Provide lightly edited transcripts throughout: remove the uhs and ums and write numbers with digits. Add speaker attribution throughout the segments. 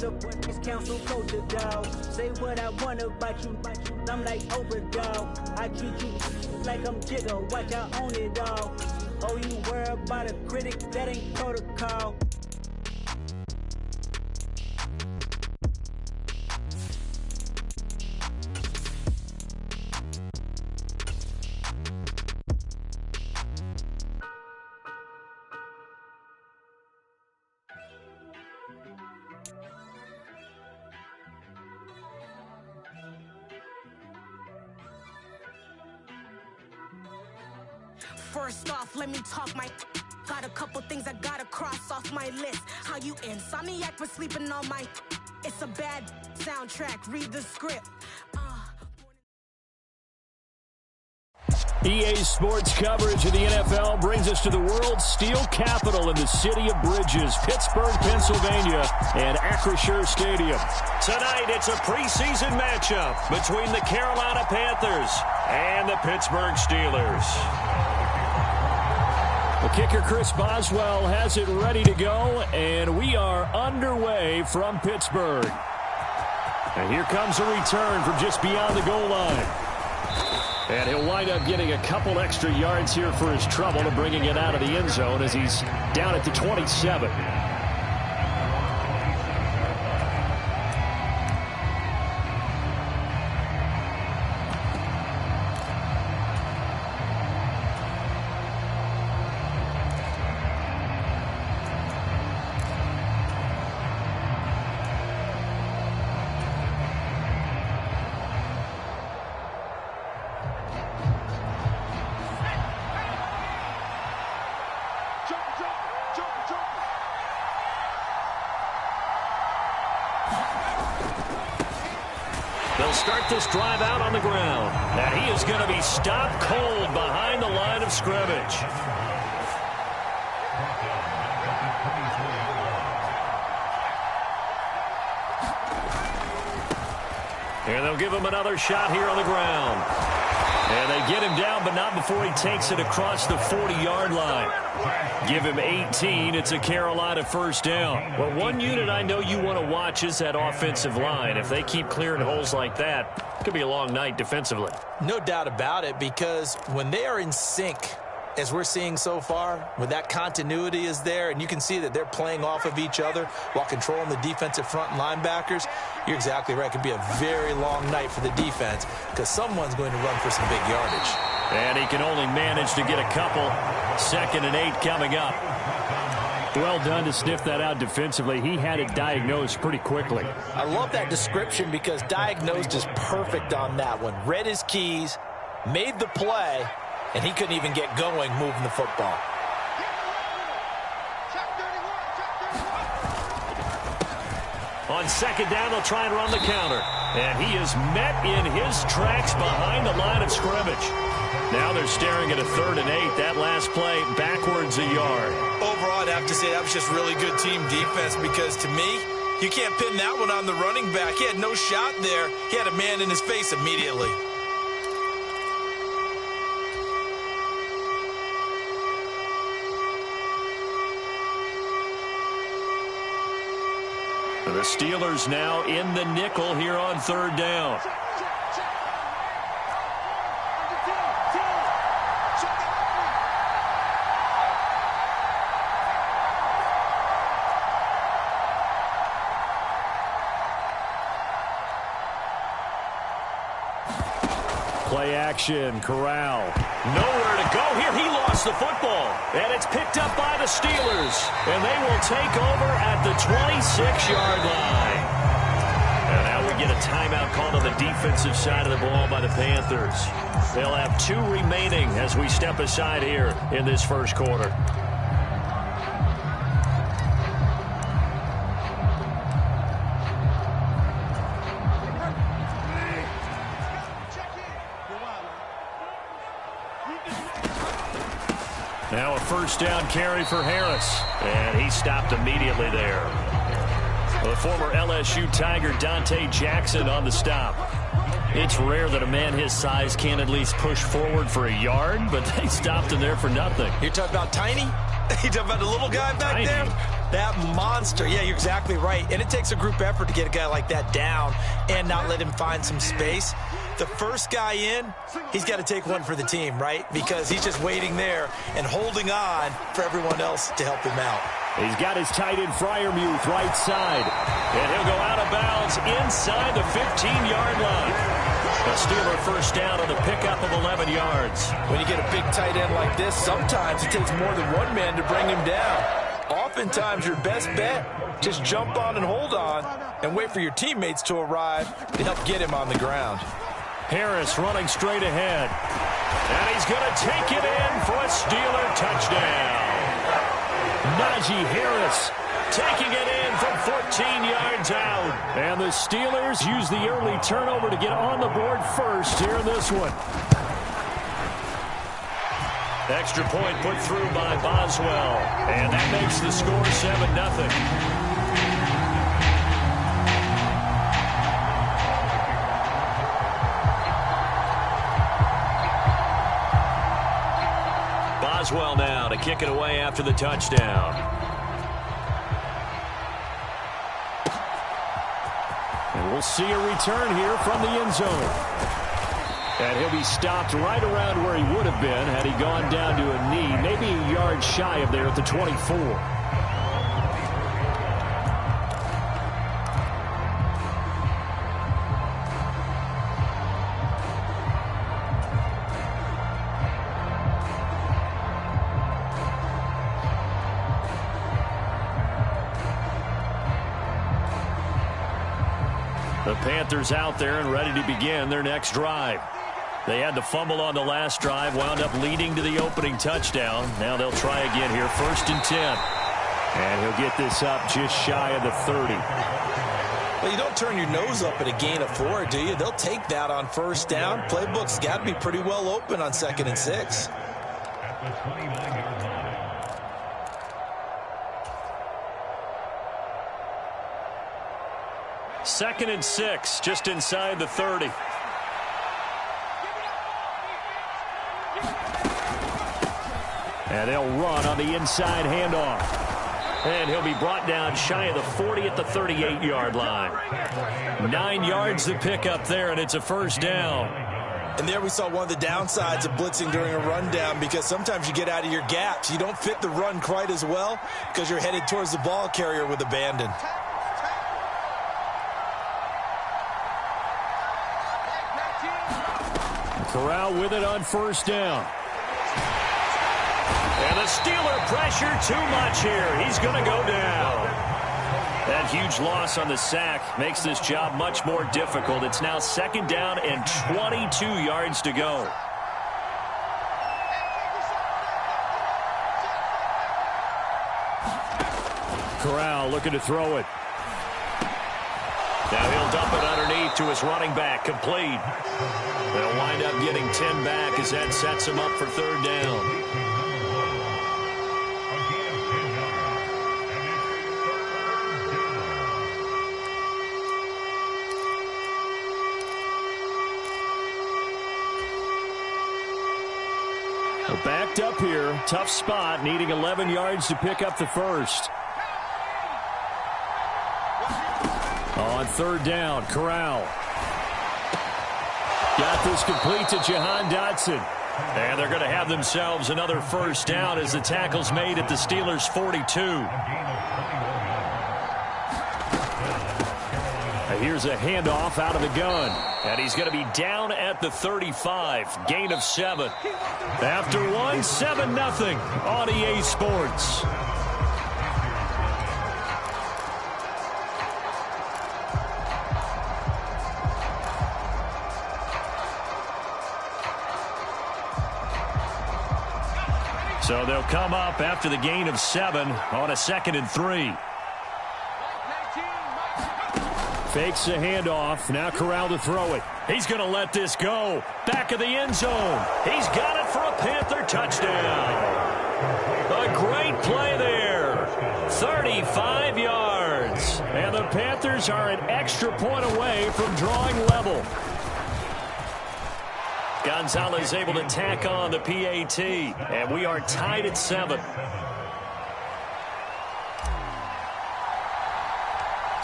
Speaker 1: what the is council culture, dog. Say what I want about you, I'm like Oprah, dog. I treat you like I'm Jjjj, watch I own it all. Oh, you worry about a critic, that ain't protocol.
Speaker 2: First off, let me talk my got a couple things I gotta cross off my list. How you insomniac for sleeping on my it's a bad soundtrack, read the script.
Speaker 3: EA Sports coverage of the NFL brings us to the world's steel capital in the city of bridges, Pittsburgh, Pennsylvania, and Acrisure Stadium.
Speaker 4: Tonight, it's a preseason matchup between the Carolina Panthers and the Pittsburgh Steelers.
Speaker 3: The kicker, Chris Boswell, has it ready to go, and we are underway from Pittsburgh. And here comes a return from just beyond the goal line. And he'll wind up getting a couple extra yards here for his trouble and bringing it out of the end zone as he's down at the 27.
Speaker 4: They'll start this drive out on the ground. And he is going to be stopped cold behind the line of scrimmage. And they'll give him another shot here on the ground. And they get him down, but not before he takes it across the 40-yard line. Give him 18. It's a Carolina first down. Well, one unit I know you want to watch is that offensive line. If they keep clearing holes like that, it could be a long night defensively.
Speaker 5: No doubt about it, because when they are in sync, as we're seeing so far, when that continuity is there, and you can see that they're playing off of each other while controlling the defensive front linebackers, you're exactly right. It could be a very long night for the defense because someone's going to run for some big yardage.
Speaker 4: And he can only manage to get a couple. 2nd and 8 coming up.
Speaker 3: Well done to sniff that out defensively. He had it diagnosed pretty quickly.
Speaker 5: I love that description because diagnosed is perfect on that one. Read his keys, made the play, and he couldn't even get going moving the football.
Speaker 4: On 2nd down, they'll try and run the counter. And he is met in his tracks behind the line of scrimmage. Now they're staring at a 3rd and 8. That last play backwards a yard.
Speaker 5: Overall, I'd have to say that was just really good team defense because to me, you can't pin that one on the running back. He had no shot there. He had a man in his face immediately.
Speaker 4: The Steelers now in the nickel here on 3rd down.
Speaker 3: Play action, Corral.
Speaker 4: Nowhere to go here. He lost the football. And it's picked up by the Steelers. And they will take over at the 26-yard line. And now we get a timeout called on the defensive side of the ball by the Panthers. They'll have 2 remaining as we step aside here in this first quarter. Now a first down carry for Harris. And he stopped immediately there. The former LSU Tiger Dante Jackson on the stop. It's rare that a man his size can't at least push forward for a yard, but they stopped him there for nothing.
Speaker 5: You're talking about tiny? You talking about the little guy back there? That monster. Yeah, you're exactly right. And it takes a group effort to get a guy like that down and not let him find some space. The first guy in, he's got to take one for the team, right? Because he's just waiting there and holding on for everyone else to help him out.
Speaker 3: He's got his tight end Freiermuth right side.
Speaker 4: And he'll go out of bounds inside the 15-yard line. A Steeler first down on the pickup of 11 yards.
Speaker 5: When you get a big tight end like this, sometimes it takes more than one man to bring him down. Oftentimes, your best bet, just jump on and hold on and wait for your teammates to arrive to help get him on the ground.
Speaker 4: Harris running straight ahead. And he's going to take it in for a Steeler touchdown.
Speaker 3: Najee Harris
Speaker 4: taking it in from 14 yards out.
Speaker 3: And the Steelers use the early turnover to get on the board first here in this one.
Speaker 4: Extra point put through by Boswell. And that makes the score 7-0. Boswell now to kick it away after the touchdown.
Speaker 3: And we'll see a return here from the end zone. And he'll be stopped right around where he would have been had he gone down to a knee, maybe a yard shy of there at the 24.
Speaker 4: The Panthers out there and ready to begin their next drive. They had the fumble on the last drive, wound up leading to the opening touchdown. Now they'll try again here, 1st and 10.
Speaker 3: And he'll get this up just shy of the 30.
Speaker 5: Well, you don't turn your nose up at a gain of 4, do you? They'll take that on 1st down. Playbook's got to be pretty well open on 2nd and 6.
Speaker 4: Second and 6, just inside the 30.
Speaker 3: And they'll run on the inside handoff.
Speaker 4: And he'll be brought down shy of the 40 at the 38-yard line. 9 yards to pick up there, and it's a 1st down.
Speaker 5: And there we saw one of the downsides of blitzing during a rundown, because sometimes you get out of your gaps. You don't fit the run quite as well because you're headed towards the ball carrier with abandon.
Speaker 3: Corral with it on 1st down.
Speaker 4: And the Steeler pressure too much here. He's going to go down. That huge loss on the sack makes this job much more difficult. It's now 2nd down and 22 yards to go.
Speaker 3: Corral looking to throw it.
Speaker 4: Now he'll dump it underneath to his running back, complete. They'll wind up getting 10 back as that sets him up for 3rd down.
Speaker 3: Well, backed up here, tough spot, needing 11 yards to pick up the 1st. On 3rd down, Corral. Got this complete to Jahan Dotson.
Speaker 4: And they're going to have themselves another 1st down as the tackle's made at the Steelers' 42.
Speaker 3: And here's a handoff out of the gun.
Speaker 4: And he's going to be down at the 35. Gain of 7.
Speaker 3: After 1, 7-0 on EA Sports.
Speaker 4: So they'll come up after the gain of 7 on a 2nd and 3.
Speaker 3: Fakes the handoff. Now Corral to throw it.
Speaker 4: He's going to let this go. Back of the end zone. He's got it for a Panther touchdown. A great play there. 35 yards.
Speaker 3: And the Panthers are an extra point away from drawing level.
Speaker 4: Gonzalez able to tack on the PAT, and we are tied at 7.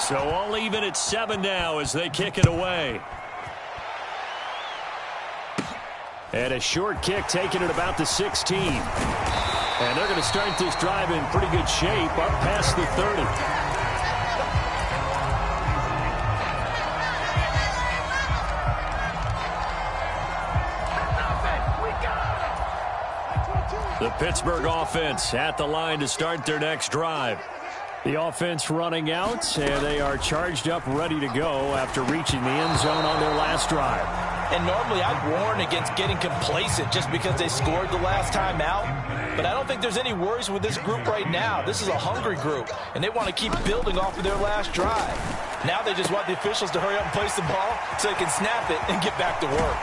Speaker 4: So all even at 7 now as they kick it away. And a short kick taken at about the 16. And they're going to start this drive in pretty good shape up past the 30. The Pittsburgh offense at the line to start their next drive. The offense running out, and they are charged up, ready to go after reaching the end zone on their last drive.
Speaker 5: And normally I'd warn against getting complacent just because they scored the last time out. But I don't think there's any worries with this group right now. This is a hungry group, and they want to keep building off of their last drive. Now they just want the officials to hurry up and place the ball so they can snap it and get back to work.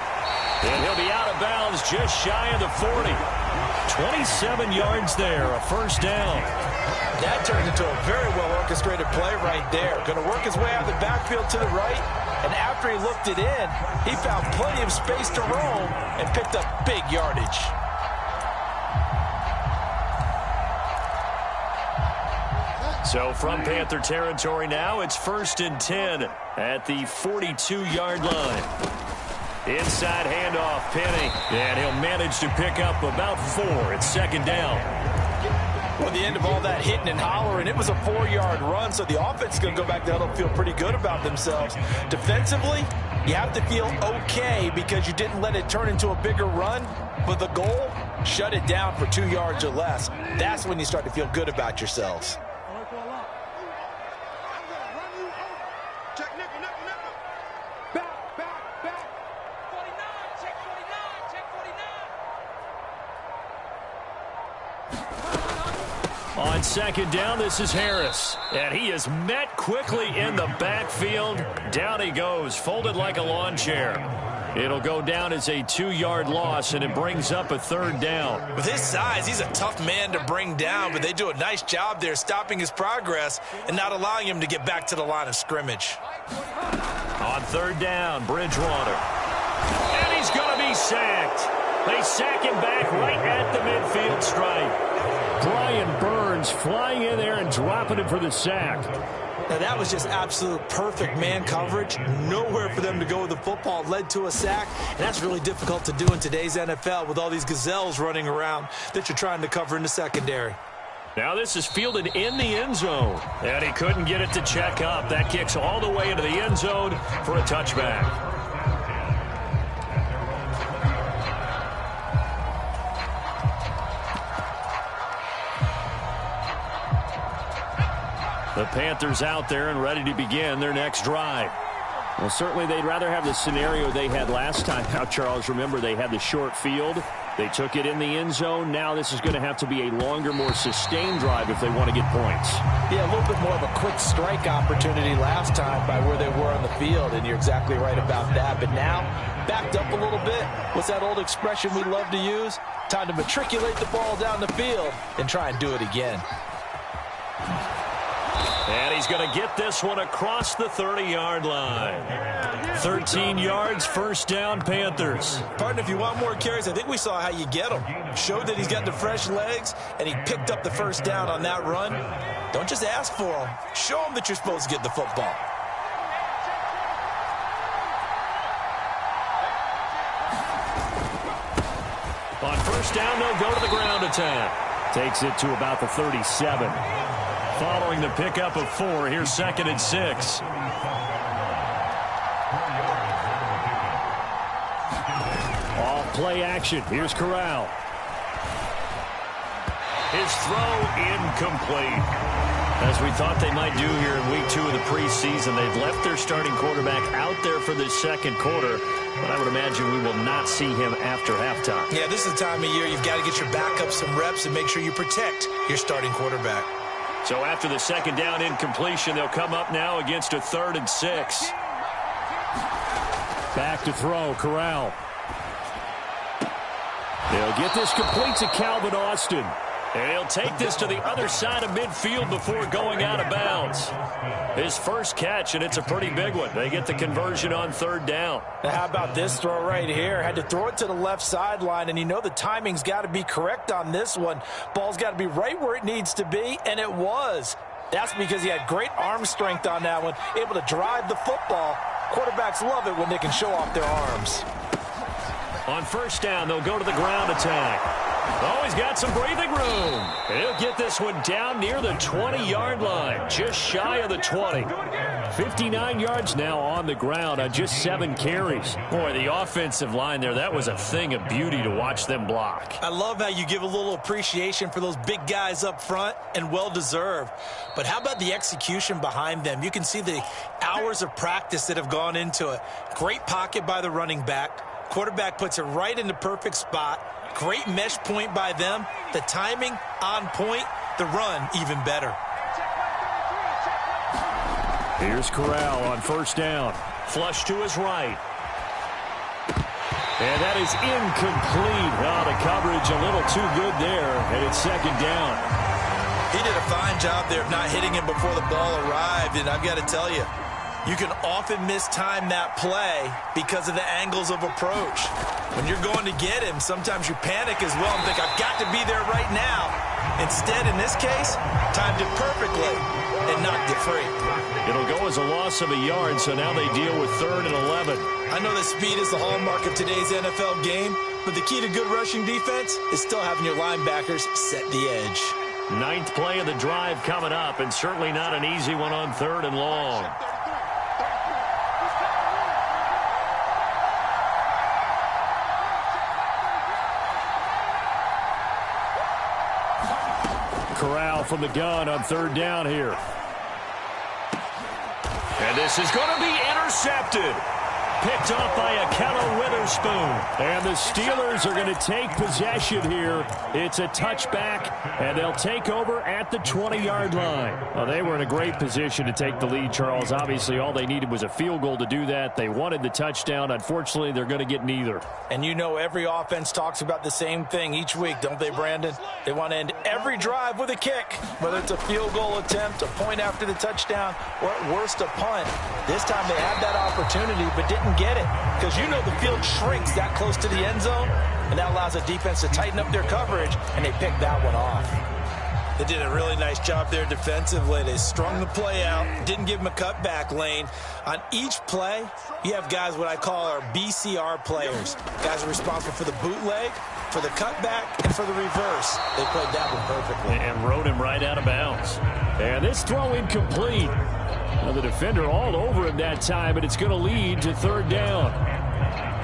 Speaker 4: And he'll be out of bounds just shy of the 40. 27 yards there, a first down.
Speaker 5: That turned into a very well-orchestrated play right there. Going to work his way out of the backfield to the right, and after he looked it in, he found plenty of space to roam and picked up big yardage.
Speaker 4: So from Panther territory now, it's 1st and 10 at the 42-yard line. Inside handoff, Penny, and he'll manage to pick up about 4 at 2nd down.
Speaker 5: Well, the end of all that hitting and hollering, it was a 4-yard run, so the offense is going to go back there and feel pretty good about themselves. Defensively, you have to feel okay because you didn't let it turn into a bigger run, but the goal, shut it down for 2 yards or less. That's when you start to feel good about yourselves.
Speaker 4: On 2nd down, this is Harris. And he is met quickly in the backfield. Down he goes, folded like a lawn chair. It'll go down as a 2-yard loss, and it brings up a 3rd down.
Speaker 5: With his size, he's a tough man to bring down, but they do a nice job there stopping his progress and not allowing him to get back to the line of scrimmage.
Speaker 4: On 3rd down, Bridgewater. And he's going to be sacked. They sack him back right at the midfield stripe. Brian Burns flying in there and dropping him for the sack.
Speaker 5: Now that was just absolute perfect man coverage. Nowhere for them to go with the football. Led to a sack. And that's really difficult to do in today's NFL with all these gazelles running around that you're trying to cover in the secondary.
Speaker 4: Now this is fielded in the end zone. And he couldn't get it to check up. That kicks all the way into the end zone for a touchback. The Panthers out there and ready to begin their next drive. Well, certainly they'd rather have the scenario they had last time out, Charles. Remember, they had the short field. They took it in the end zone. Now this is going to have to be a longer, more sustained drive if they want to get points.
Speaker 5: Yeah, a little bit more of a quick strike opportunity last time by where they were on the field, and you're exactly right about that. But now, backed up a little bit. What's that old expression we love to use? Time to matriculate the ball down the field and try and do it again.
Speaker 4: And he's going to get this one across the 30-yard line. 13 yards, first down, Panthers.
Speaker 5: Partner, if you want more carries, I think we saw how you get them. Showed that he's got the fresh legs, and he picked up the first down on that run. Don't just ask for them. Show them that you're supposed to get the football.
Speaker 4: On first down, they'll go to the ground attack. Takes it to about the 37. Following the pickup of 4, here's 2nd and 6. Off play action. Here's Corral. His throw incomplete. As we thought they might do here in week 2 of the preseason, they've left their starting quarterback out there for this second quarter, but I would imagine we will not see him after halftime.
Speaker 5: Yeah, this is the time of year you've got to get your backup some reps and make sure you protect your starting quarterback.
Speaker 4: So after the second down incompletion, they'll come up now against a 3rd and 6. Back to throw, Corral. They'll get this complete to Calvin Austin. And he'll take this to the other side of midfield before going out of bounds. His first catch, and it's a pretty big one. They get the conversion on 3rd down.
Speaker 5: Now how about this throw right here? Had to throw it to the left sideline, and you know the timing's got to be correct on this one. Ball's got to be right where it needs to be, and it was. That's because he had great arm strength on that one, able to drive the football. Quarterbacks love it when they can show off their arms.
Speaker 4: On first down, they'll go to the ground attack. Oh, he's got some breathing room. And he'll get this one down near the 20-yard line, just shy of the 20.
Speaker 3: 59 yards now on the ground on just 7 carries.
Speaker 4: Boy, the offensive line there, that was a thing of beauty to watch them block.
Speaker 5: I love how you give a little appreciation for those big guys up front, and well-deserved. But how about the execution behind them? You can see the hours of practice that have gone into it. Great pocket by the running back. Quarterback puts it right in the perfect spot. Great mesh point by them. The timing on point. The run even better.
Speaker 3: Here's Corral on first down.
Speaker 4: Flush to his right. And that is incomplete. Oh, the coverage a little too good there, and it's second down.
Speaker 5: He did a fine job there of not hitting him before the ball arrived, and I've got to tell you, you can often mistime that play because of the angles of approach. When you're going to get him, sometimes you panic as well and think, I've got to be there right now. Instead, in this case, timed it perfectly and knocked it free.
Speaker 4: It'll go as a loss of a yard, so now they deal with 3rd and 11.
Speaker 5: I know that speed is the hallmark of today's NFL game, but the key to good rushing defense is still having your linebackers set the edge.
Speaker 4: 9th play of the drive coming up, and certainly not an easy one on 3rd and long.
Speaker 3: Corral from the gun on 3rd down here.
Speaker 4: And this is going to be intercepted. Picked off by Akello Witherspoon.
Speaker 3: And the Steelers are going to take possession here. It's a touchback, and they'll take over at the 20-yard line. Well, they were in a great position to take the lead, Charles. Obviously, all they needed was a field goal to do that. They wanted the touchdown. Unfortunately, they're going to get neither.
Speaker 5: And you know every offense talks about the same thing each week, don't they, Brandon? They want to end every drive with a kick, whether it's a field goal attempt, a point after the touchdown, or at worst, a punt. This time they had that opportunity but didn't get it, because you know the field shrinks that close to the end zone, and that allows the defense to tighten up their coverage, and they picked that one off. They did a really nice job there defensively. They strung the play out, didn't give him a cutback lane. On each play, you have guys what I call our BCR players. Guys are responsible for the bootleg, for the cutback, and for the reverse. They played that one perfectly.
Speaker 4: And rode him right out of bounds.
Speaker 3: And this throw incomplete. Well, the defender all over him that time, and it's going to lead to 3rd down.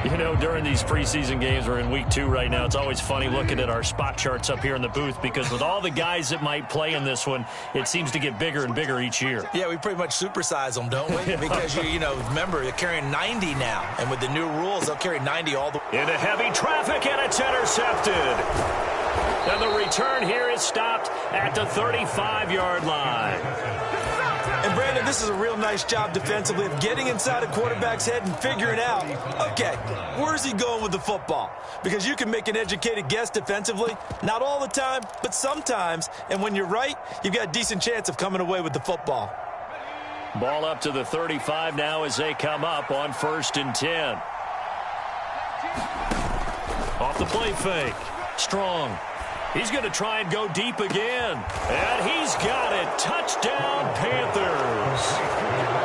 Speaker 4: You know, during these preseason games, we're in week 2 right now, it's always funny looking at our spot charts up here in the booth, because with all the guys that might play in this one, it seems to get bigger and bigger each year.
Speaker 5: Yeah, we pretty much supersize them, don't we? Because, you know, remember, they're carrying 90 now, and with the new rules, they'll carry 90 all the way.
Speaker 4: Into heavy traffic, and it's intercepted. And the return here is stopped at the 35-yard line.
Speaker 5: And, Brandon, this is a real nice job defensively of getting inside a quarterback's head and figuring out, okay, where's he going with the football? Because you can make an educated guess defensively, not all the time, but sometimes. And when you're right, you've got a decent chance of coming away with the football.
Speaker 4: Ball up to the 35 now as they come up on 1st and 10. Off the play fake. Strong. He's going to try and go deep again. And he's got it. Touchdown, Panthers.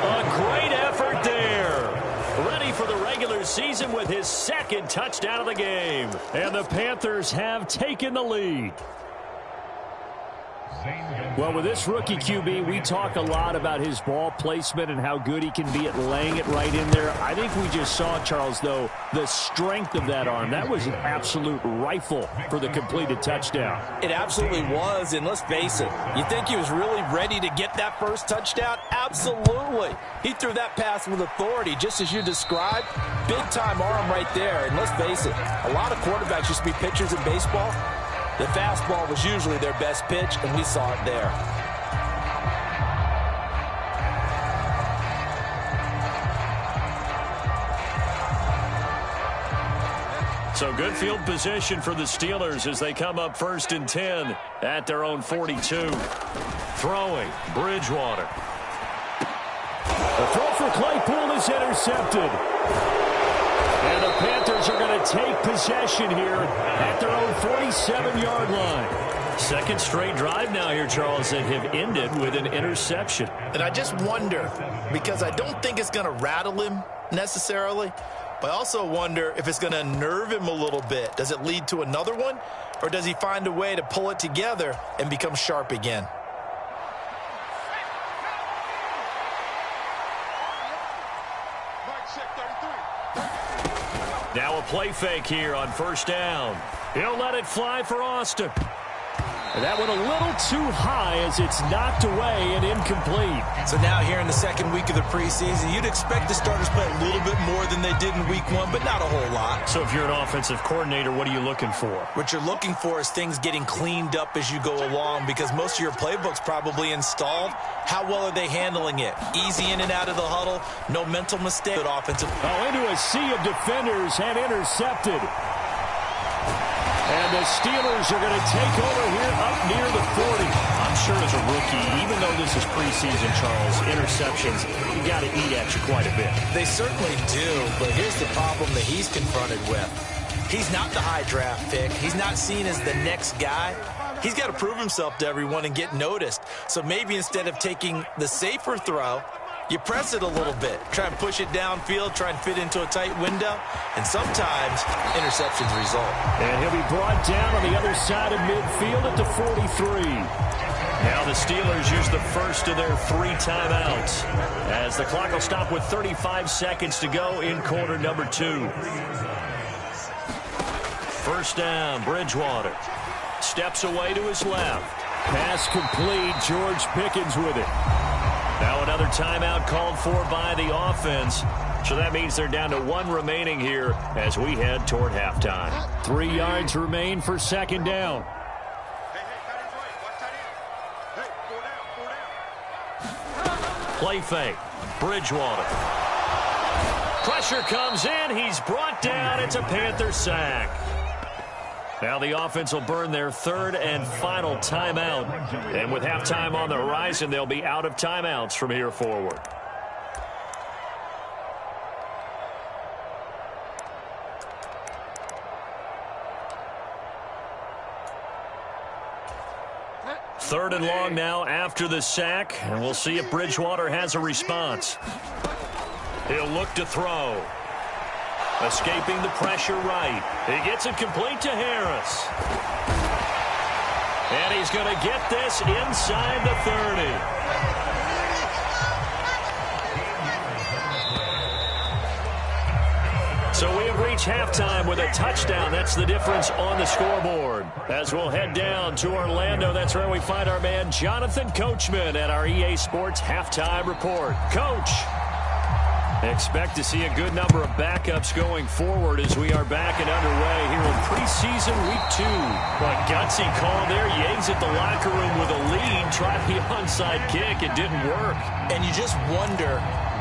Speaker 4: A great effort there. Ready for the regular season with his 2nd touchdown of the game.
Speaker 3: And the Panthers have taken the lead. Well, with this rookie QB, we talk a lot about his ball placement and how good he can be at laying it right in there. I think we just saw, Charles, though, the strength of that arm. That was an absolute rifle for the completed touchdown.
Speaker 5: It absolutely was, and let's face it, you think he was really ready to get that first touchdown? Absolutely. He threw that pass with authority, just as you described. Big-time arm right there, and let's face it, a lot of quarterbacks used to be pitchers in baseball. The fastball was usually their best pitch, and we saw it there.
Speaker 4: So good field position for the Steelers as they come up 1st and 10 at their own 42. Throwing, Bridgewater.
Speaker 3: The throw for Claypool is intercepted. And the Panthers are going to take possession here at their own 47-yard line.
Speaker 4: Second straight drive now here, Charles, that have ended with an interception.
Speaker 5: And I just wonder, because I don't think it's going to rattle him necessarily, but I also wonder if it's going to nerve him a little bit. Does it lead to another one, or does he find a way to pull it together and become sharp again?
Speaker 4: Now a play fake here on first down. He'll let it fly for Austin.
Speaker 3: And that went a little too high as it's knocked away and incomplete.
Speaker 5: So now here in the second week of the preseason, you'd expect the starters play a little bit more than they did in week one, but not a whole lot.
Speaker 4: So if you're an offensive coordinator, what are you looking for?
Speaker 5: What you're looking for is things getting cleaned up as you go along, because most of your playbook's probably installed. How well are they handling it? Easy in and out of the huddle, no mental mistake. Good offensive.
Speaker 3: Into a sea of defenders and intercepted. And the Steelers are going to take over here up near the 40.
Speaker 4: I'm sure as a rookie, even though this is preseason, Charles, interceptions, you got to eat at you quite a bit.
Speaker 5: They certainly do, but here's the problem that he's confronted with. He's not the high draft pick. He's not seen as the next guy. He's got to prove himself to everyone and get noticed. So maybe instead of taking the safer throw, you press it a little bit. Try and push it downfield, try and fit into a tight window, and sometimes interceptions result.
Speaker 3: And he'll be brought down on the other side of midfield at the 43.
Speaker 4: Now the Steelers use the first of their 3 timeouts as the clock will stop with 35 seconds to go in quarter number 2. First down, Bridgewater. Steps away to his left.
Speaker 3: Pass complete. George Pickens with it.
Speaker 4: Now another timeout called for by the offense. So that means they're down to 1 remaining here as we head toward halftime.
Speaker 3: 3 yards remain for second down.
Speaker 4: Play fake. Bridgewater. Pressure comes in. He's brought down. It's a Panther sack. Now the offense will burn their 3rd and final timeout. And with halftime on the horizon, they'll be out of timeouts from here forward. Third and long now after the sack, and we'll see if Bridgewater has a response. He'll look to throw. Escaping the pressure right. He gets it complete to Harris. And he's going to get this inside the 30. So we have reached halftime with a touchdown. That's the difference on the scoreboard. As we'll head down to Orlando, that's where we find our man Jonathan Coachman at our EA Sports Halftime Report. Coach, expect to see a good number of backups going forward as we are back and underway here in preseason week 2. But gutsy call there. Yangs at the locker room with a lead. Tried the onside kick. It didn't work.
Speaker 5: And you just wonder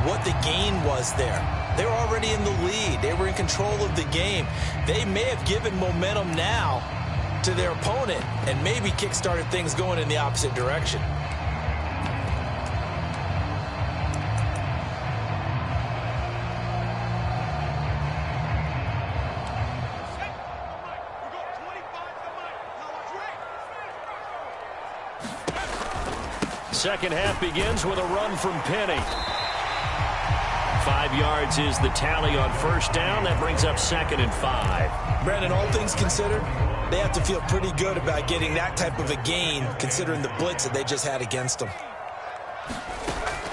Speaker 5: what the gain was there. They were already in the lead. They were in control of the game. They may have given momentum now to their opponent and maybe kick-started things going in the opposite direction.
Speaker 4: Second half begins with a run from Penny. 5 yards is the tally on first down. That brings up 2nd and 5.
Speaker 5: Brandon, all things considered, they have to feel pretty good about getting that type of a gain considering the blitz that they just had against them.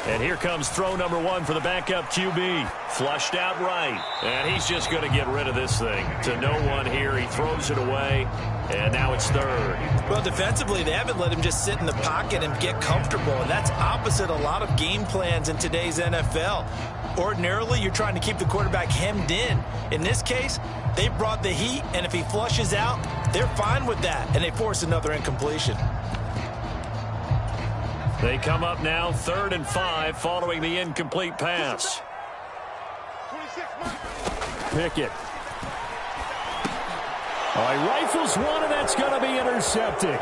Speaker 4: And here comes throw number 1 for the backup QB. Flushed out right. And he's just going to get rid of this thing. To no one here. He throws it away. And now it's 3rd.
Speaker 5: Well, defensively, they haven't let him just sit in the pocket and get comfortable. And that's opposite a lot of game plans in today's NFL. Ordinarily, you're trying to keep the quarterback hemmed in. In this case, they brought the heat. And if he flushes out, they're fine with that. And they force another incompletion.
Speaker 4: They come up now 3rd and 5 following the incomplete pass.
Speaker 3: Pickett. Oh, he rifles one, and that's going to be intercepted.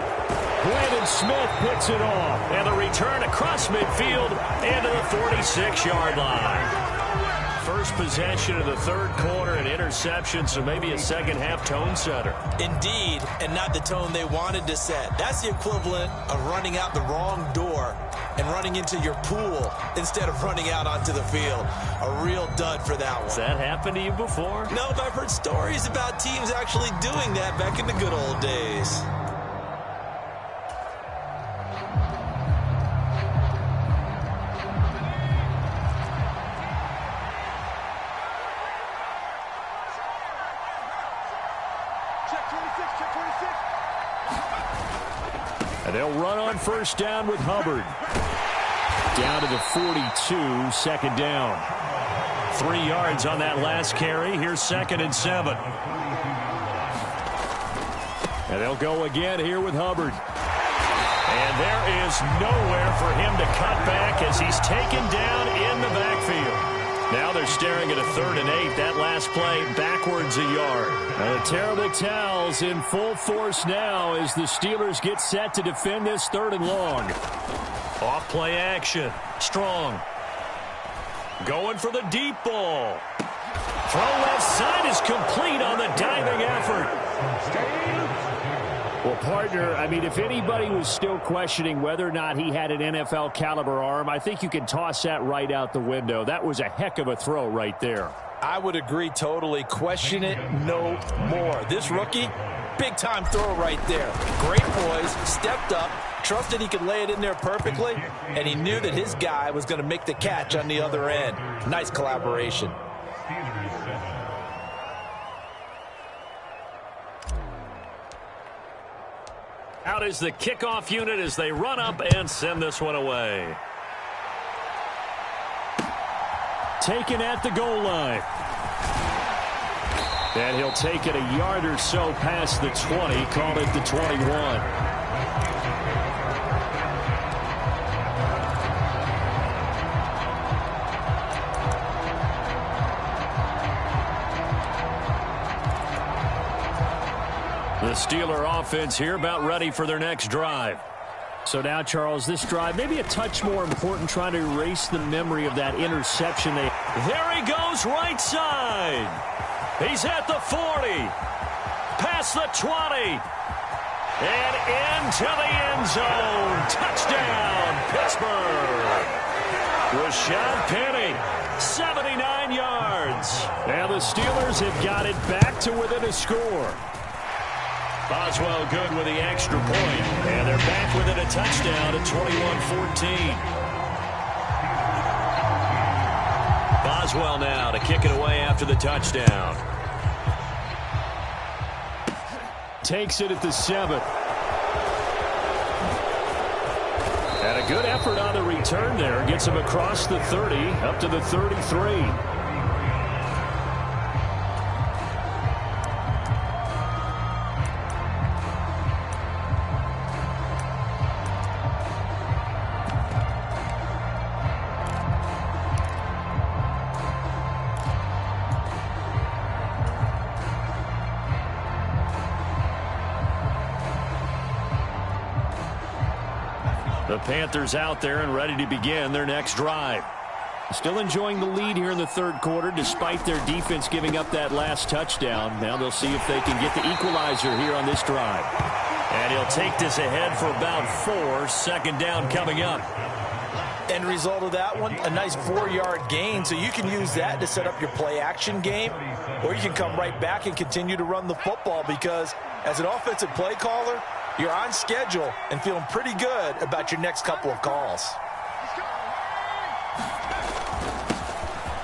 Speaker 3: Brandon Smith picks it off.
Speaker 4: And the return across midfield into the 46-yard line. First possession of the third quarter, an interception, so maybe a second-half tone setter.
Speaker 5: Indeed, and not the tone they wanted to set. That's the equivalent of running out the wrong door and running into your pool instead of running out onto the field. A real dud for that one.
Speaker 4: Has that happened to you before?
Speaker 5: No, but I've heard stories about teams actually doing that back in the good old days.
Speaker 3: And they'll run on first down with Hubbard. Down to the 42, second down.
Speaker 4: 3 yards on that last carry. Here's 2nd and 7.
Speaker 3: And they'll go again here with Hubbard.
Speaker 4: And there is nowhere for him to cut back as he's taken down in the backfield. Now they're staring at a 3rd and 8. That last play backwards a yard.
Speaker 3: And the terrible towels in full force now as the Steelers get set to defend this 3rd and long.
Speaker 4: Off play action. Strong. Going for the deep ball. Throw left side is complete on the diving effort.
Speaker 3: Well, partner, I mean, if anybody was still questioning whether or not he had an NFL caliber arm, I think you can toss that right out the window. That was a heck of a throw right there.
Speaker 5: I would agree totally. Question it no more. This rookie, big-time throw right there. Great poise, stepped up, trusted he could lay it in there perfectly, and he knew that his guy was going to make the catch on the other end. Nice collaboration.
Speaker 4: Out is the kickoff unit as they run up and send this one away.
Speaker 3: Taken at the goal line. And he'll take it a yard or so past the 20, call it the 21. The Steeler offense here about ready for their next drive. So now, Charles, this drive may be a touch more important, trying to erase the memory of that interception.
Speaker 4: There he goes right side. He's at the 40. Past the 20. And into the end zone. Touchdown, Pittsburgh. Rashad Penny, 79 yards.
Speaker 3: Now the Steelers have got it back to within a score.
Speaker 4: Boswell good with the extra point. And they're back within a touchdown at 21-14. Boswell now to kick it away after the touchdown.
Speaker 3: Takes it at the 7. And a good effort on the return there. Gets him across the 30, up to the 33. The Panthers out there and ready to begin their next drive. Still enjoying the lead here in the third quarter despite their defense giving up that last touchdown. Now they'll see if they can get the equalizer here on this drive.
Speaker 4: And he'll take this ahead for about 4. Second down coming up.
Speaker 5: End result of that one, a nice 4-yard gain, so you can use that to set up your play-action game, or you can come right back and continue to run the football because as an offensive play caller, you're on schedule and feeling pretty good about your next couple of calls.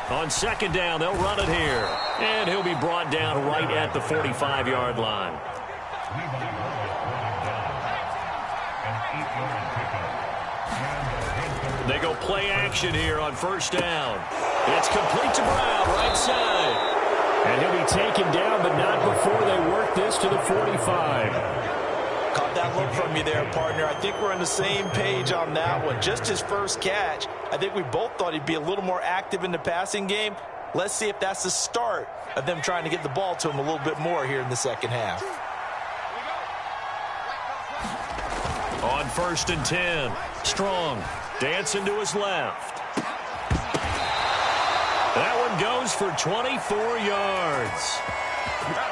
Speaker 4: On second down, they'll run it here. And he'll be brought down right at the 45-yard line. They go play action here on first down. It's complete to Brown, right side.
Speaker 3: And he'll be taken down, but not before they work this to the 45.
Speaker 5: Caught that look from you there, partner. I think we're on the same page on that one. Just his first catch. I think we both thought he'd be a little more active in the passing game. Let's see if that's the start of them trying to get the ball to him a little bit more here in the second half.
Speaker 4: On first and 10, Strong dancing to his left. That one goes for 24 yards.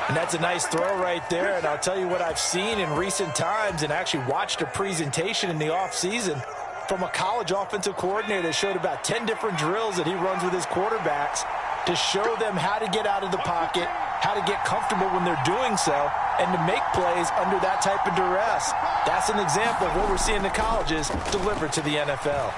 Speaker 5: And that's a nice throw right there. And I'll tell you what I've seen in recent times and actually watched a presentation in the offseason from a college offensive coordinator that showed about 10 different drills that he runs with his quarterbacks to show them how to get out of the pocket, how to get comfortable when they're doing so, and to make plays under that type of duress. That's an example of what we're seeing in the colleges delivered to the NFL.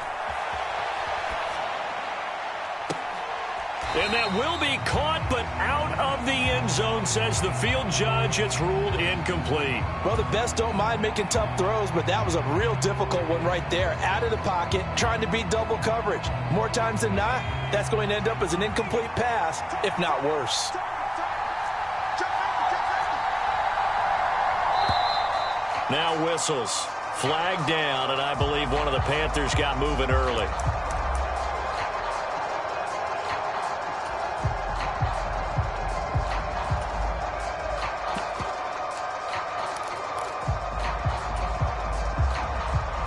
Speaker 4: And that will be caught, but out of the end zone, says the field judge. It's ruled incomplete.
Speaker 5: Well, the best don't mind making tough throws, but that was a real difficult one right there. Out of the pocket, trying to beat double coverage. More times than not, that's going to end up as an incomplete pass, if not worse.
Speaker 4: Now whistles. Flag down, and I believe one of the Panthers got moving early.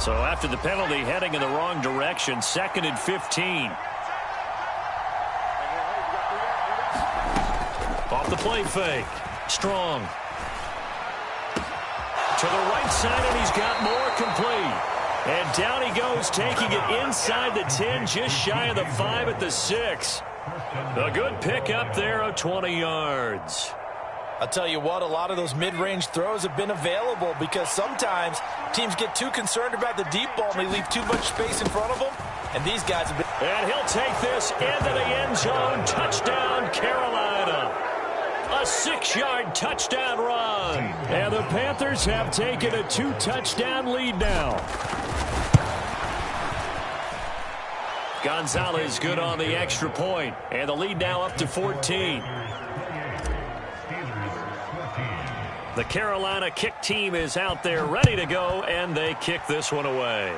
Speaker 4: So after the penalty, heading in the wrong direction, 2nd and 15. Off the play fake. Strong. To the right side, and he's got more complete. And down he goes, taking it inside the 10, just shy of the 5 at the 6. A good pick up there of 20 yards.
Speaker 5: I'll tell you what, a lot of those mid-range throws have been available because sometimes teams get too concerned about the deep ball and they leave too much space in front of them. And these guys have been...
Speaker 4: And he'll take this into the end zone. Touchdown, Carolina. A 6-yard touchdown run. And the Panthers have taken a 2-touchdown lead now. Gonzalez good on the extra point. And the lead now up to 14. The Carolina kick team is out there ready to go, and they kick this one away.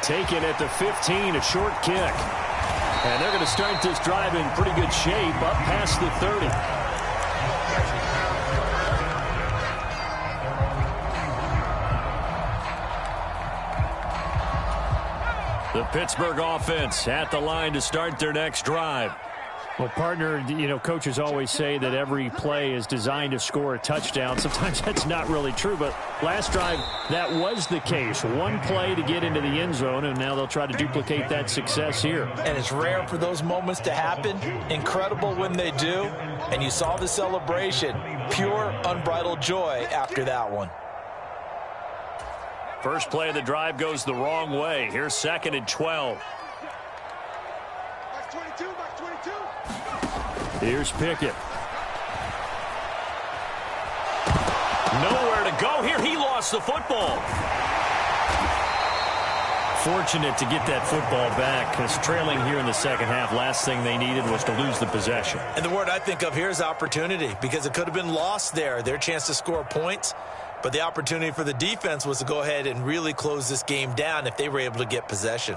Speaker 4: Taken at the 15, a short kick. And they're going to start this drive in pretty good shape, up past the 30. The Pittsburgh offense at the line to start their next drive.
Speaker 3: Well, partner, you know, coaches always say that every play is designed to score a touchdown. Sometimes that's not really true, but last drive, that was the case. One play to get into the end zone, and now they'll try to duplicate that success here.
Speaker 5: And it's rare for those moments to happen. Incredible when they do. And you saw the celebration. Pure, unbridled joy after that one.
Speaker 4: First play of the drive goes the wrong way. Here's 2nd and 12.
Speaker 3: Here's Pickett.
Speaker 4: Nowhere to go here. He lost the football. Fortunate to get that football back, because trailing here in the second half, last thing they needed was to lose the possession.
Speaker 5: And the word I think of here is opportunity, because it could have been lost there. Their chance to score points, but the opportunity for the defense was to go ahead and really close this game down if they were able to get possession.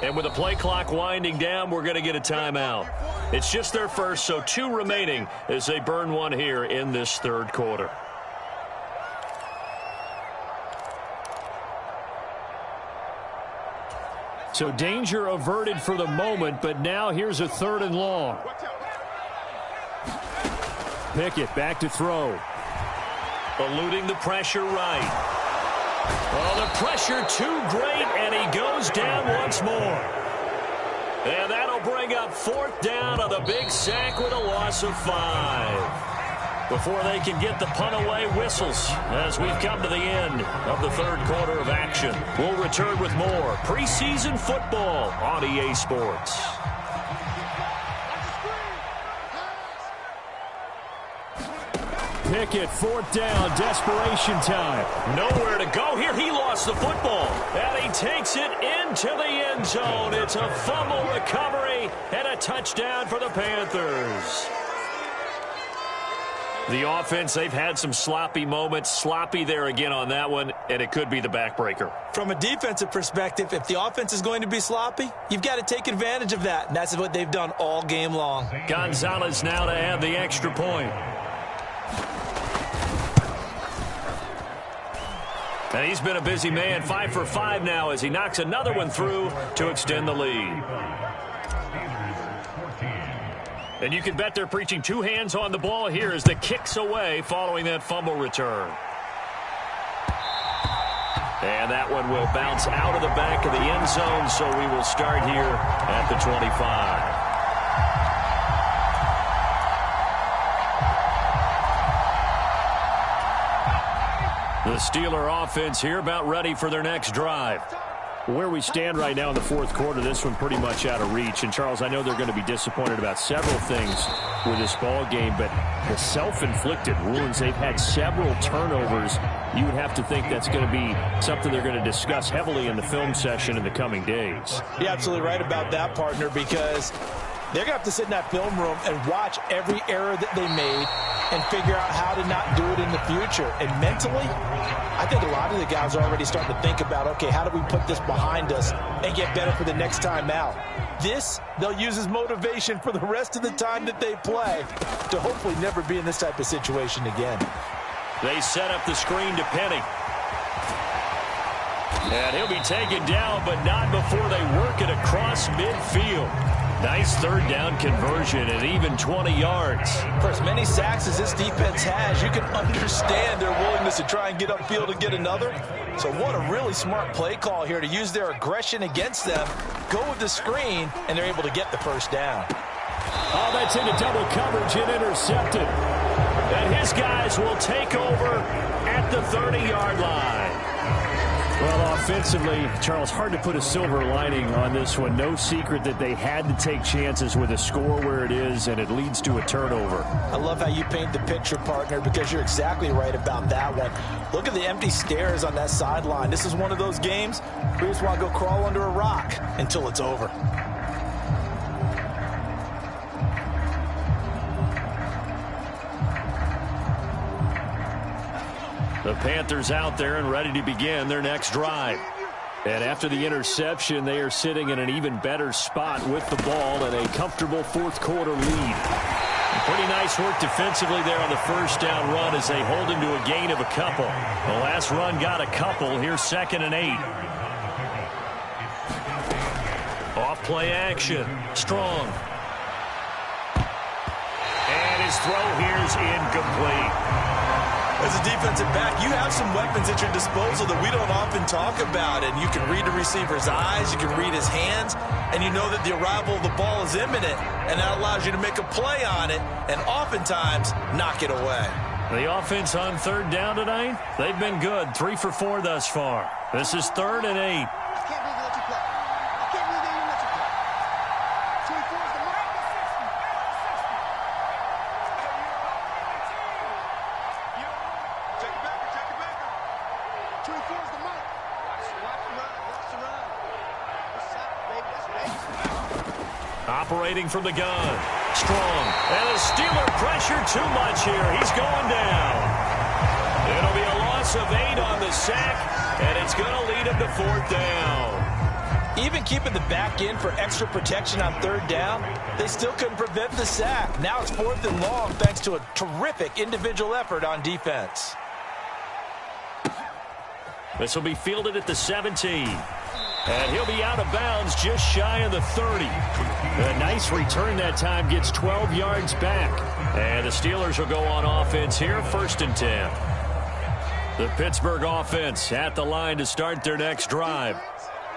Speaker 4: And with the play clock winding down, we're going to get a timeout. It's just their first, so 2 remaining as they burn one here in this third quarter.
Speaker 3: So danger averted for the moment, but now here's a 3rd and long. Pickett back to throw.
Speaker 4: Eluding the pressure right. Oh, the pressure too great, and he goes down once more. And that'll bring up 4th down on the big sack with a loss of 5. Before they can get the punt away, whistles as we've come to the end of the third quarter of action. We'll return with more preseason football on EA Sports.
Speaker 3: Pickett, 4th down, desperation time.
Speaker 4: Nowhere to go here. He lost the football, and he takes it into the end zone. It's a fumble recovery and a touchdown for the Panthers. The offense, they've had some sloppy moments. Sloppy there again on that one, and it could be the backbreaker.
Speaker 5: From a defensive perspective, if the offense is going to be sloppy, you've got to take advantage of that, and that's what they've done all game long.
Speaker 4: Gonzalez now to add the extra point. And he's been a busy man, 5 for 5 now as he knocks another one through to extend the lead. And you can bet they're preaching two hands on the ball here as the kick's away following that fumble return. And that one will bounce out of the back of the end zone, so we will start here at the 25. The Steeler offense here about ready for their next drive.
Speaker 3: Where we stand right now in the fourth quarter, this one pretty much out of reach. And, Charles, I know they're going to be disappointed about several things with this ball game, but the self-inflicted ruins, they've had several turnovers. You would have to think that's going to be something they're going to discuss heavily in the film session in the coming days.
Speaker 5: You're absolutely right about that, partner, because they're going to have to sit in that film room and watch every error that they made and figure out how to not do it in the future. And mentally, I think a lot of the guys are already starting to think about, okay, how do we put this behind us and get better for the next time out? This, they'll use as motivation for the rest of the time that they play to hopefully never be in this type of situation again.
Speaker 4: They set up the screen to Penny. And he'll be taken down, but not before they work it across midfield. Nice third down conversion and even 20 yards.
Speaker 5: For as many sacks as this defense has, you can understand their willingness to try and get upfield and get another. So what a really smart play call here to use their aggression against them, go with the screen, and they're able to get the first down.
Speaker 3: Oh, that's into double coverage and intercepted.
Speaker 4: And his guys will take over at the 30-yard line.
Speaker 3: Well, offensively, Charles, hard to put a silver lining on this one. No secret that they had to take chances with a score where it is, and it leads to a turnover.
Speaker 5: I love how you paint the picture, partner, because you're exactly right about that one. Look at the empty stares on that sideline. This is one of those games where you just want to go crawl under a rock until it's over.
Speaker 4: The Panthers out there and ready to begin their next drive. And after the interception, they are sitting in an even better spot with the ball and a comfortable fourth quarter lead. Pretty nice work defensively there on the first down run as they hold him to a gain of a couple. The last run got a couple. Here's 2nd and 8. Off play action. Strong. And his throw here's incomplete.
Speaker 5: As a defensive back, you have some weapons at your disposal that we don't often talk about. And you can read the receiver's eyes, you can read his hands, and you know that the arrival of the ball is imminent. And that allows you to make a play on it and oftentimes knock it away.
Speaker 4: The offense on third down tonight, they've been good. 3 for 4 thus far. This is 3rd and 8. Operating from the gun. Strong. And the Steeler pressure too much here. He's going down. It'll be a loss of 8 on the sack, and it's going to lead him to 4th down.
Speaker 5: Even keeping the back in for extra protection on 3rd down, they still couldn't prevent the sack. Now it's 4th and long thanks to a terrific individual effort on defense.
Speaker 4: This will be fielded at the 17. And he'll be out of bounds just shy of the 30. A nice return that time, gets 12 yards back. And the Steelers will go on offense here, 1st and 10. The Pittsburgh offense at the line to start their next drive.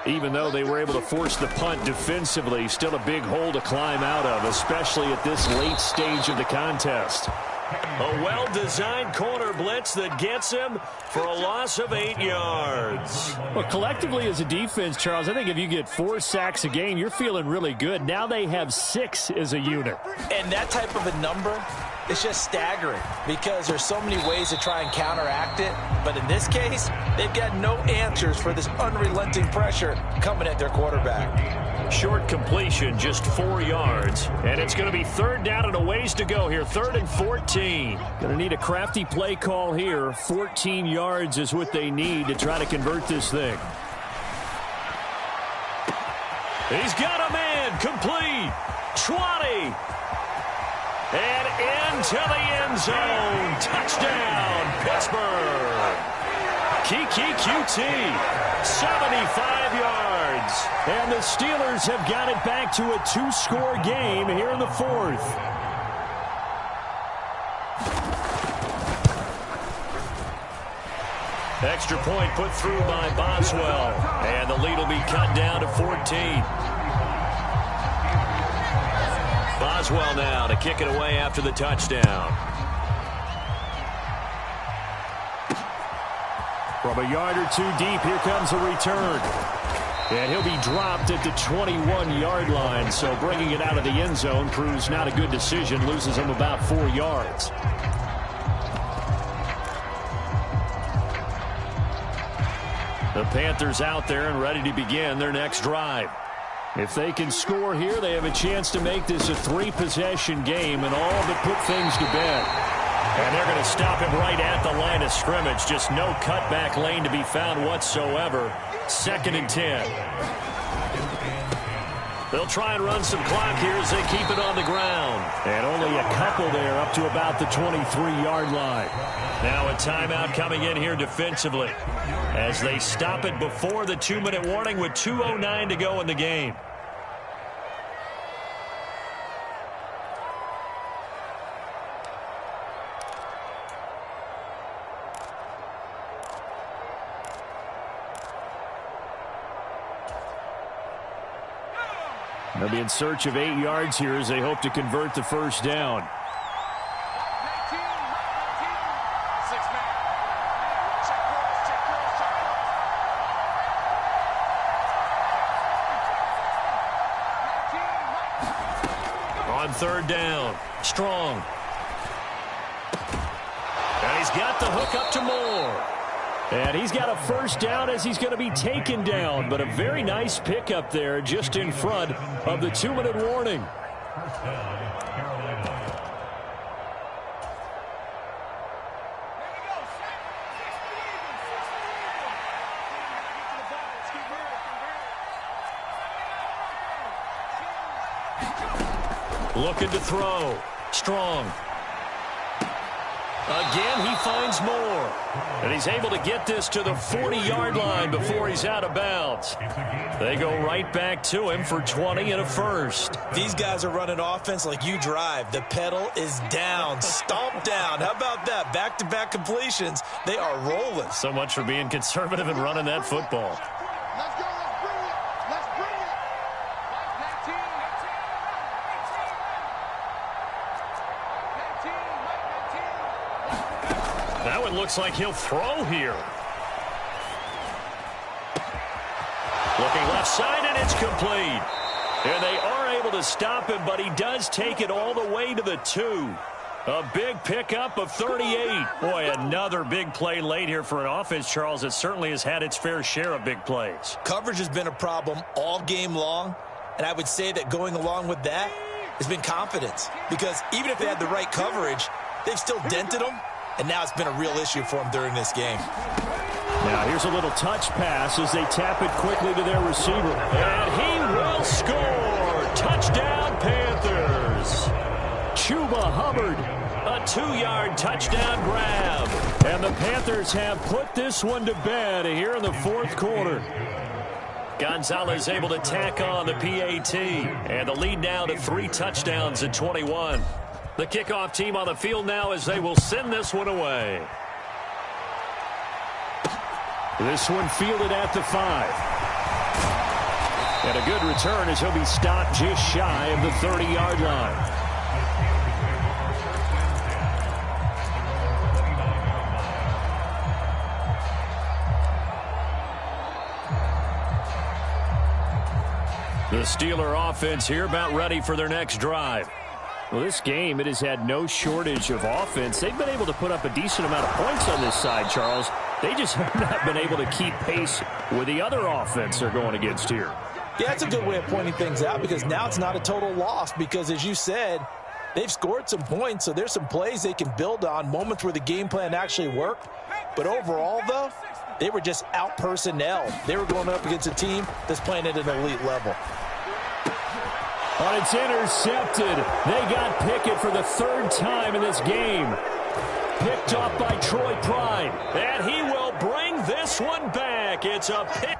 Speaker 4: Even though they were able to force the punt defensively, still a big hole to climb out of, especially at this late stage of the contest. A well-designed corner blitz that gets him for a loss of 8 yards.
Speaker 3: Well, collectively as a defense, Charles, I think if you get 4 sacks a game, you're feeling really good. Now they have 6 as a unit.
Speaker 5: And that type of a number it's just staggering because there's so many ways to try and counteract it. But in this case, they've got no answers for this unrelenting pressure coming at their quarterback.
Speaker 4: Short completion, just 4 yards. And it's going to be 3rd down and a ways to go here. 3rd and 14.
Speaker 3: Going to need a crafty play call here. 14 yards is what they need to try to convert this thing.
Speaker 4: He's got a man. Complete. 20. And into the end zone. Touchdown, Pittsburgh. Kiki QT, 75 yards.
Speaker 3: And the Steelers have got it back to a 2-score game here in the 4th.
Speaker 4: Extra point put through by Boswell. And the lead will be cut down to 14. Boswell now to kick it away after the touchdown.
Speaker 3: From a yard or 2 deep, here comes a return. And he'll be dropped at the 21-yard line, so bringing it out of the end zone proves not a good decision, loses him about 4 yards. The Panthers out there and ready to begin their next drive. If they can score here, they have a chance to make this a 3-possession game and all but put things to bed.
Speaker 4: And they're going to stop him right at the line of scrimmage. Just no cutback lane to be found whatsoever. 2nd and 10. They'll try and run some clock here as they keep it on the ground.
Speaker 3: And only a couple there up to about the 23-yard line.
Speaker 4: Now a timeout coming in here defensively as they stop it before the 2-minute warning with 2:09 to go in the game.
Speaker 3: They'll be in search of 8 yards here as they hope to convert the 1st down.
Speaker 4: On 3rd down, Strong. And he's got the hook up to Moore.
Speaker 3: And he's got a 1st down as he's going to be taken down. But a very nice pickup there just in front of the 2-minute warning.
Speaker 4: Looking to throw. Strong. Again, he finds Moore. And he's able to get this to the 40-yard line before he's out of bounds. They go right back to him for 20 and a 1st.
Speaker 5: These guys are running offense like you drive. The pedal is down, stomp down. How about that? Back-to-back completions. They are rolling.
Speaker 4: So much for being conservative and running that football. That one looks like he'll throw here. Looking left side, and it's complete. And they are able to stop him, but he does take it all the way to the 2. A big pickup of 38. Boy, another big play late here for an offense, Charles, that certainly has had its fair share of big plays.
Speaker 5: Coverage has been a problem all game long, and I would say that going along with that has been confidence. Because even if they had the right coverage, they've still dented them. And now it's been a real issue for them during this game.
Speaker 3: Now here's a little touch pass as they tap it quickly to their receiver.
Speaker 4: And he will score. Touchdown, Panthers.
Speaker 3: Chuba Hubbard.
Speaker 4: A 2-yard touchdown grab.
Speaker 3: And the Panthers have put this one to bed here in the 4th quarter.
Speaker 4: Gonzalez able to tack on the PAT. And the lead now to 3 touchdowns at 21. The kickoff team on the field now as they will send this one away.
Speaker 3: This one fielded at the 5. And a good return as he'll be stopped just shy of the 30-yard line. The Steeler offense here about ready for their next drive. Well, this game, it has had no shortage of offense. They've been able to put up a decent amount of points on this side, Charles. They just have not been able to keep pace with the other offense they're going against here.
Speaker 5: Yeah, that's a good way of pointing things out because now it's not a total loss because, as you said, they've scored some points, so there's some plays they can build on, moments where the game plan actually worked. But overall, though, they were just out personnel. They were going up against a team that's playing at an elite level.
Speaker 3: But it's intercepted. They got Pickett for the third time in this game. Picked off by Troy Pride.
Speaker 4: And he will bring this one back. It's a pick.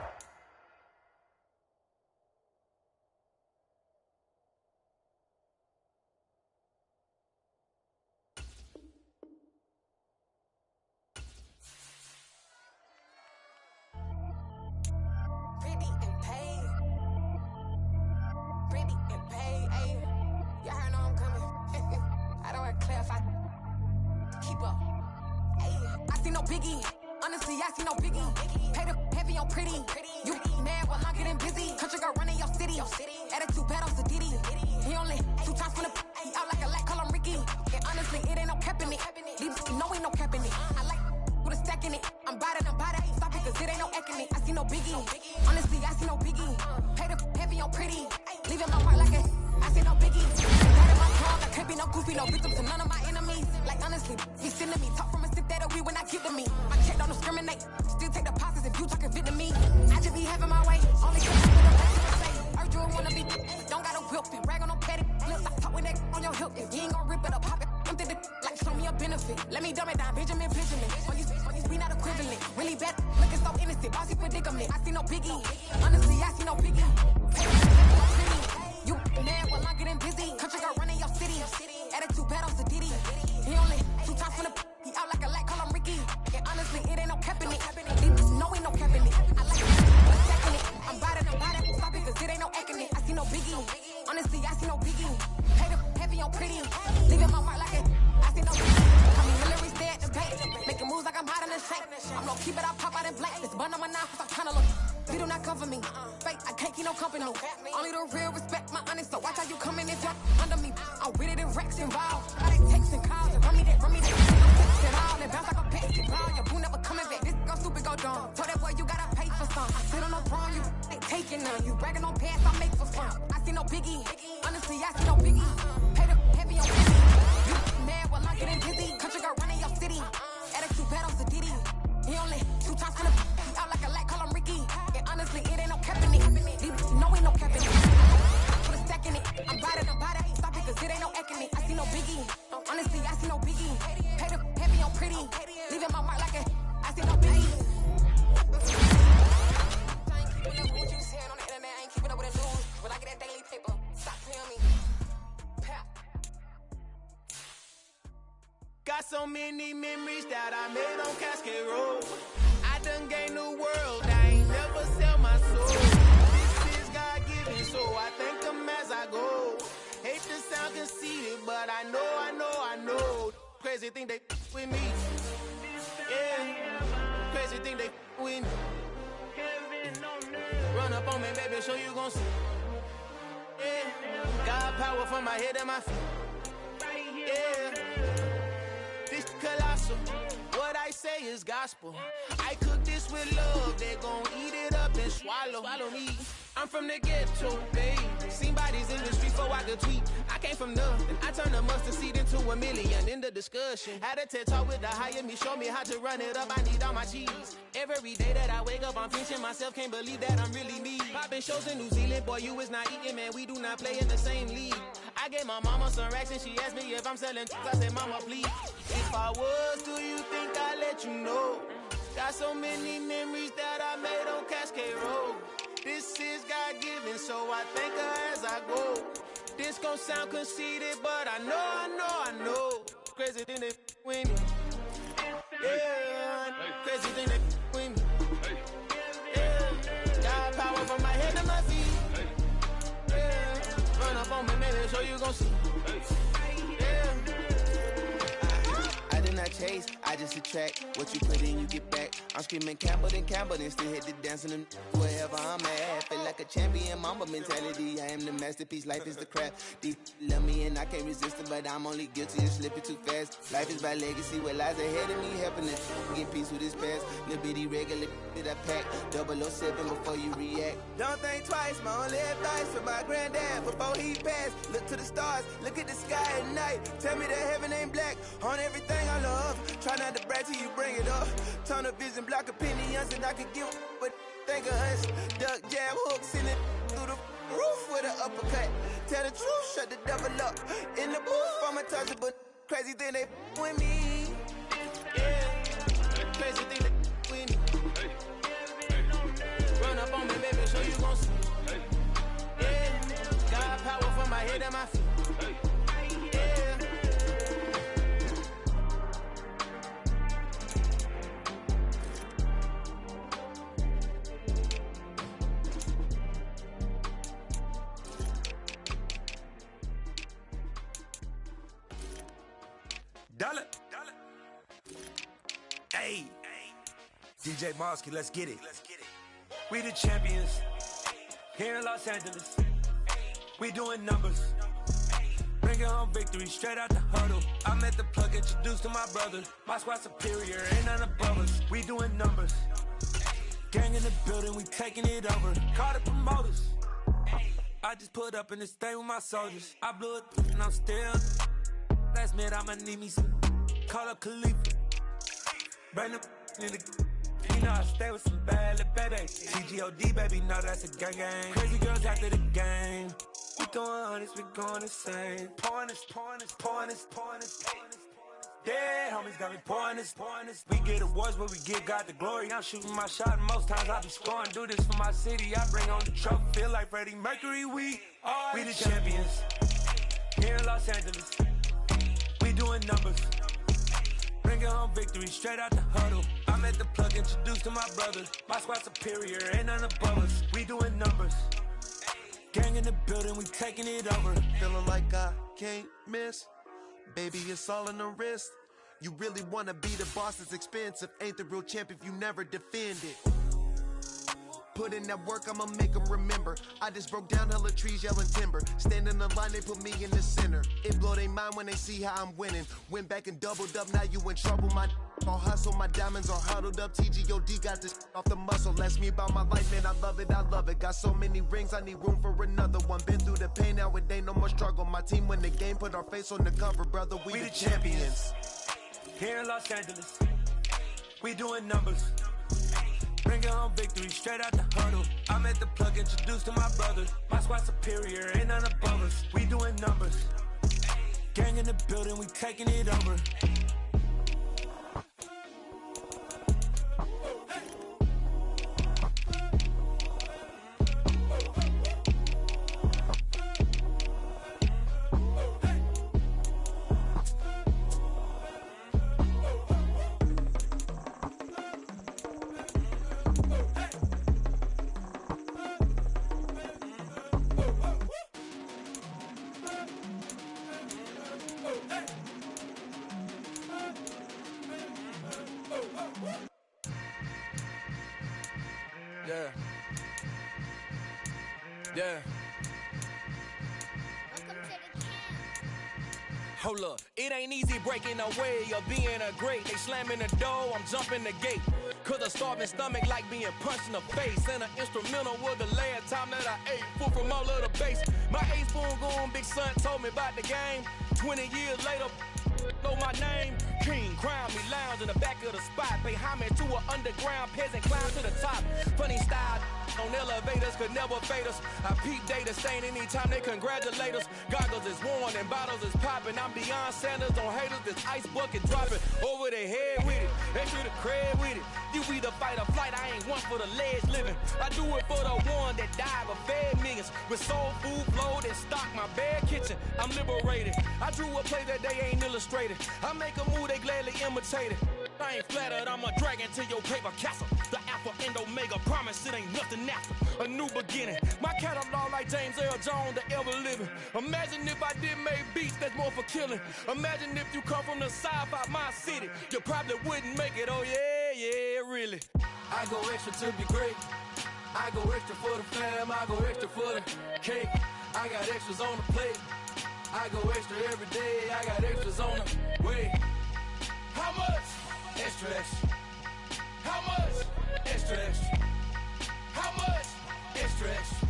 Speaker 6: Got so many memories that I made on Cascade Road. I done gained the world, I ain't never sell my soul. This is God-given, so I thank him as I go. Hate to sound conceited, but I know. Crazy thing they with me. Yeah, crazy thing they with me. Run up on me, baby, so you gon' see. Yeah, God power from my head and my feet. Yeah. Colossal, what I say is gospel. I cook this with love, they gon' eat it up and swallow me. I'm from the ghetto, babe. Seen bodies in the street before I could tweet. I came from nothing, I turned a mustard seed into a million in the discussion. Had a TED talk with the higher me, show me how to run it up, I need all my cheese. Every day that I wake up, I'm pinching myself, can't believe that I'm really me. Popping shows in New Zealand, boy, you is not eating, man, we do not play in the same league. I gave my mama some racks and she asked me if I'm selling I said, mama, please. If I was, do you think I'd let you know? Got so many memories that I made on Cascade Road. This is God-given, so I thank her as I go. This gon' sound conceited, but I know. Crazy thing they with me. Yeah, crazy thing they with me. Yeah, got power from my head to my feet. Yeah, run up on me, maybe, so you gon' see. Yeah, I did not chase. I just attract what you put in, you get back. I'm screaming Campbell, then still hit the dancing and wherever I'm at. Feel like a champion, mamba mentality. I am the masterpiece, life is the crap. These love me and I can't resist it, but I'm only guilty of slipping too fast. Life is by legacy, what lies ahead of me, helping it get peace with this past. Little bitty regular that I pack, 007 before you react. Don't think twice, my only advice for my granddad before he passed. Look to the stars, look at the sky at night. Tell me that heaven ain't black on everything I love. Try not to brag till you bring it up. Tunnel vision, block opinions, and I could give but think of us. Duck, jab, hooks in it through the roof with an uppercut. Tell the truth, shut the devil up. In the booth, I'm untouchable. Crazy thing they with me. Yeah, crazy thing they with me. Run up on me, baby, so you gon' see. Yeah, got power from my head and my feet. Yeah.
Speaker 7: Dollar. Hey. DJ Mosky, let's get it. We the champions here in Los Angeles. We doing numbers. Bringing home victory straight out the huddle. I'm at the plug, introduced to my brother. My squad superior, ain't none above us. We doing numbers. Gang in the building, we taking it over. Call the promoters. I just put up in this thing with my soldiers. I blew it and I'm still. Last minute I'ma need me some. Call up Khalifa. Bring them in the. You know I stay with some bad little babies. Jjjj, baby, know that's a gang gang. Crazy girls after the game. We throwing hundreds, we going insane. Pouring this. Yeah, homies got me pouring this. We get awards, but we give God the glory. I'm shooting my shot, and most times I be scoring. Do this for my city, I bring on the trophy. Feel like Freddie Mercury, we the champions. Here in Los Angeles, we doing numbers. Bringing home victory straight out the huddle. I'm at the plug, introduced to my brother. My squad superior, ain't none above us. We doing numbers. Gang in the building, we taking it over.
Speaker 8: Feeling like I can't miss. Baby, it's all in the wrist. You really wanna be the boss, it's expensive. Ain't the real champ if you never defend it. Put in that work, I'ma make them remember. I just broke down hella trees, yelling timber. Stand in the line, they put me in the center. It blow they mind when they see how I'm winning. Went back and doubled up, now you in trouble. My all hustle, my diamonds are huddled up. TGOD got this off the muscle. Ask me about my life, man, I love it. Got so many rings, I need room for another one. Been through the pain, now it ain't no more struggle. My team win the game, put our face on the cover, brother. We the champions.
Speaker 7: Here in Los Angeles, we doing numbers. Bringing home victory straight out the huddle. I'm at the plug, introduced to my brother. My squad superior, ain't none above us. We doing numbers. Gang in the building, we taking it over.
Speaker 6: Yeah. Hold up, it ain't easy breaking away or being a great. They slamming the door, I'm jumping the gate. Cause a starving stomach like being punched in the face. And an instrumental was the last time that I ate. Food from all of the base. My ace spoon going, big son told me about the game. 20 years later, know my name. King, crown me, lounge in the back of the spot. Pay homage to an underground peasant, climb to the top. Funny style on elevators could never fade us. I peep data stain anytime they congratulate us. Goggles is worn and bottles is popping. I'm beyond Sanders on haters, this ice bucket dropping over their head with it. Extra the cred with it. You either fight or flight, I ain't one for the ledge living. I do it for the one that died but fed millions. With soul food flowed and stock my bad kitchen. I'm liberated. I drew a play that they ain't illustrated. I make a move, they gladly imitate it. I ain't flattered, I'm a dragon to your paper castle. The apple
Speaker 9: Alpha and Omega, promise it ain't nothing after. A new beginning. My catalog like James Earl Jones, the ever living. Imagine if I did make beats that's more for killing. Imagine if you come from the south out my city. You probably wouldn't make it, oh yeah, really.
Speaker 10: I go extra to be great. I go extra for the fam, I go extra for the cake. I got extras on the plate. I go extra every day, I got extras on the way. How much? Extra, extra. How much? Extra, extra. How much? Extra, extra.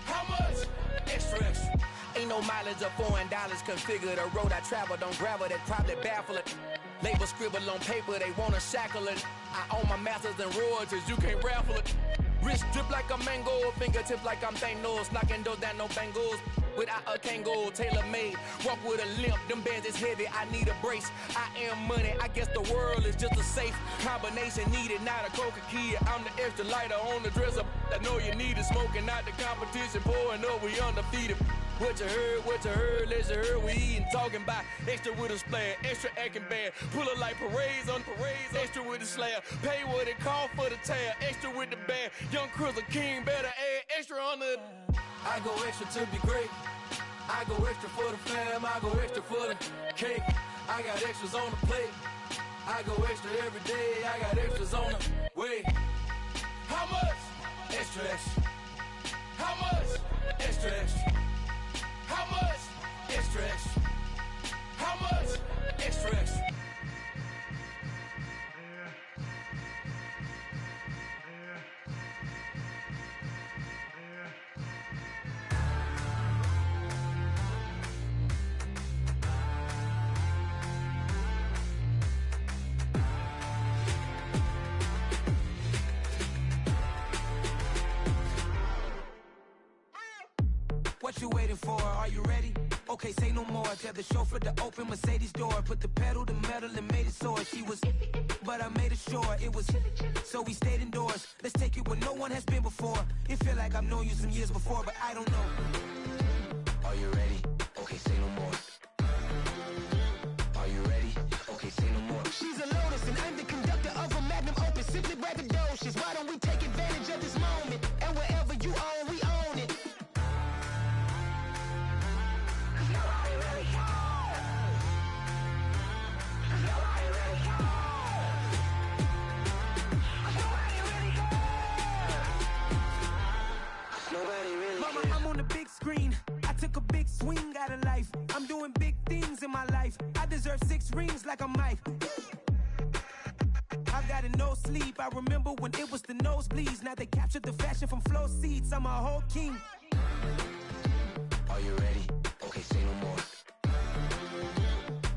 Speaker 10: How much? Extra, extra.
Speaker 9: Ain't no mileage of $4 configure the road I travel. Don't gravel, that probably baffle it. Label scribble on paper, they wanna shackle it. I own my masters and royalties, you can't raffle it. Wrist drip like a mango, fingertips like I'm Thanos. Knocking doors down, no bangles. Without a Kango, tailor-made. Walk with a limp, them bands is heavy, I need a brace. I am money, I guess the world is just a safe combination needed, not a coca key. I'm the extra lighter on the dresser. I know you need it, smoking out the competition, pouring up, we undefeated. What you heard, let's you heard, we eating, talking about extra with a splash, extra acting bad. Pull it like parades on parades, extra with the slab. Pay what it cost for the tab, extra with the band. Young Cruiser King, better add extra on the...
Speaker 10: I go extra to be great. I go extra for the fam, I go extra for the cake. I got extras on the plate. I go extra every day, I got extras on the way. How much? Extra, extra. How much? Extra, extra. How much? Extra, extra. How much? Extra, extra.
Speaker 6: What you waiting for? Are you ready? Okay, say no more. Tell the chauffeur to open Mercedes door. Put the pedal to metal and made it soar. She was, but I made it sure it was. So we stayed indoors. Let's take it where no one has been before. It feel like I've known you some years before, but I don't know.
Speaker 10: Are you ready? Okay, say no more. Are you ready? Okay, say no more.
Speaker 6: She's a Lotus and I'm the conductor of a magnum opus. Simply braggadocious. Why don't we take advantage of this moment? And wherever you own, we own it. Mama, I'm on the big screen. I took a big swing out of life. I'm doing big things in my life. I deserve 6 rings like I'm Mike. I've got no sleep. I remember when it was the nosebleeds. Now they captured the fashion from flow seats. I'm a whole king.
Speaker 10: Are you ready? Okay, say no more.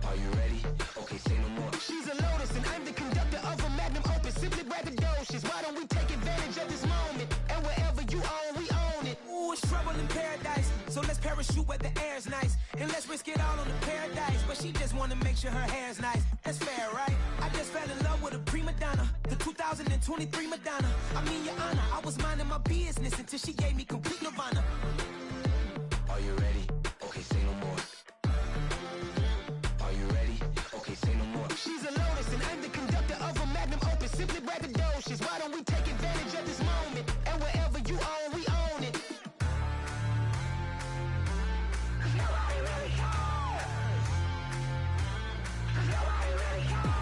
Speaker 10: Are you ready? Okay, say no more.
Speaker 6: She's a Lotus and I'm the conductor of a magnum opus. Simply braggadocious. Why don't we take advantage of this moment? And wherever you own, we own it. Ooh, it's trouble in paradise. So let's parachute where the air's nice. And let's risk it all on the paradise. But she just wanna make sure her hair's nice. That's fair, right? I just fell in love with a prima donna. The 2023 Madonna. I mean, your honor, I was minding my business until she gave me complete nirvana.
Speaker 10: Are you ready? Okay, say no more. Are you ready? Okay, say no more.
Speaker 6: She's a Lotus and I'm the conductor of a magnum opus. Simply braggadocious. Why don't we take advantage of this moment? And wherever you own, we own it. Nobody really cares. Nobody really cares.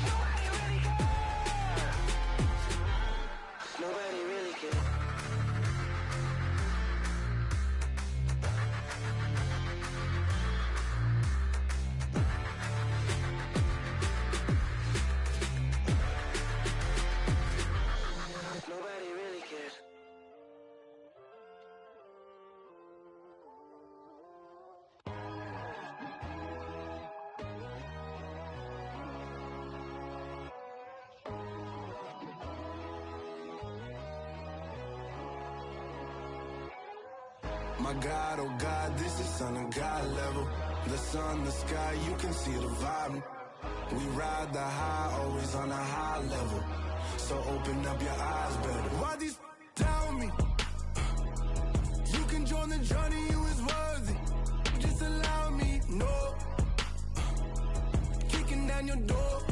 Speaker 6: Nobody really cares. Nobody really cares. Nobody really cares.
Speaker 7: My God, oh God, this is son of God level. The sun, the sky, you can see the vibe. We ride the high, always on a high level. So open up your eyes better. Why these tell me? You can join the journey, you is worthy. Just allow me, no. Kicking down your door.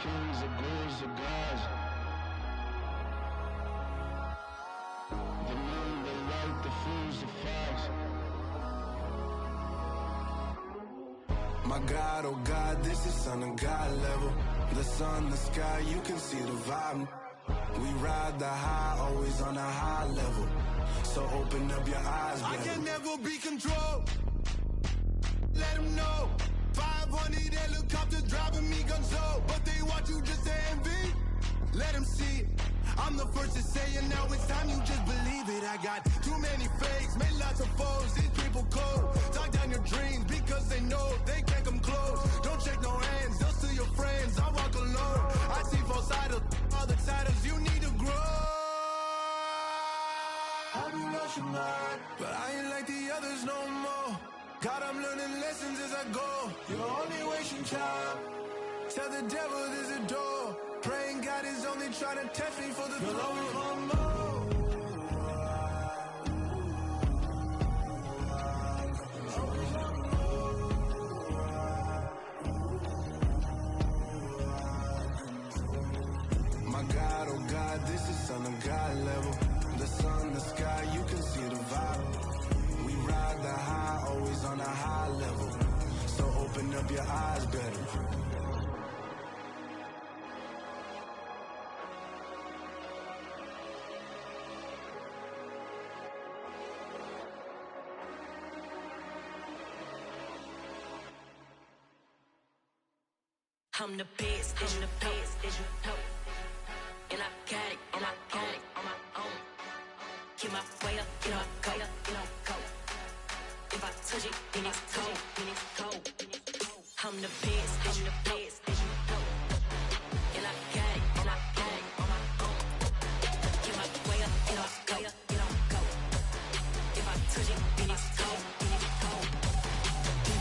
Speaker 11: kings, the ghouls, the gods. The moon, the light, the fools, the fogs.
Speaker 12: My God, oh God, this is son of God level. The sun, the sky, you can see the vibe. We ride the high, always on a high level. So open up your eyes, baby.
Speaker 8: I can never be controlled. Let them know. 500 helicopters driving me gonzo. But they want you just to envy. Let them see it. I'm the first to say it, now it's time you just believe it. I got too many fakes, made lots of foes. These people cold. Talk down your dreams because they know they can't come close. Don't shake no hands, they'll steal your friends. I walk alone. I see false idols, all the titles you need to grow.
Speaker 12: Have you lost your mind?
Speaker 8: But I ain't like the others no more. God, I'm learning lessons as I go.
Speaker 12: You're only wasting time.
Speaker 8: Tell the devil there's a door. Praying God is only trying to test me for the throne.
Speaker 12: My God, oh God, this is son of God level. The sun, the sky, you can see the vibe. We ride the high, always on a high level. So open up your eyes better.
Speaker 2: I'm the best, I'm the best, as you know. And I got it, and I got it on my own. Get my way up, get my go, get my go. If I touch it, then it's cold, then it's cold. I'm the best, as you know. And I got it, and I got it on my own. Get my way up, get my go, get my go. If I touch it, then it's cold, then it's cold.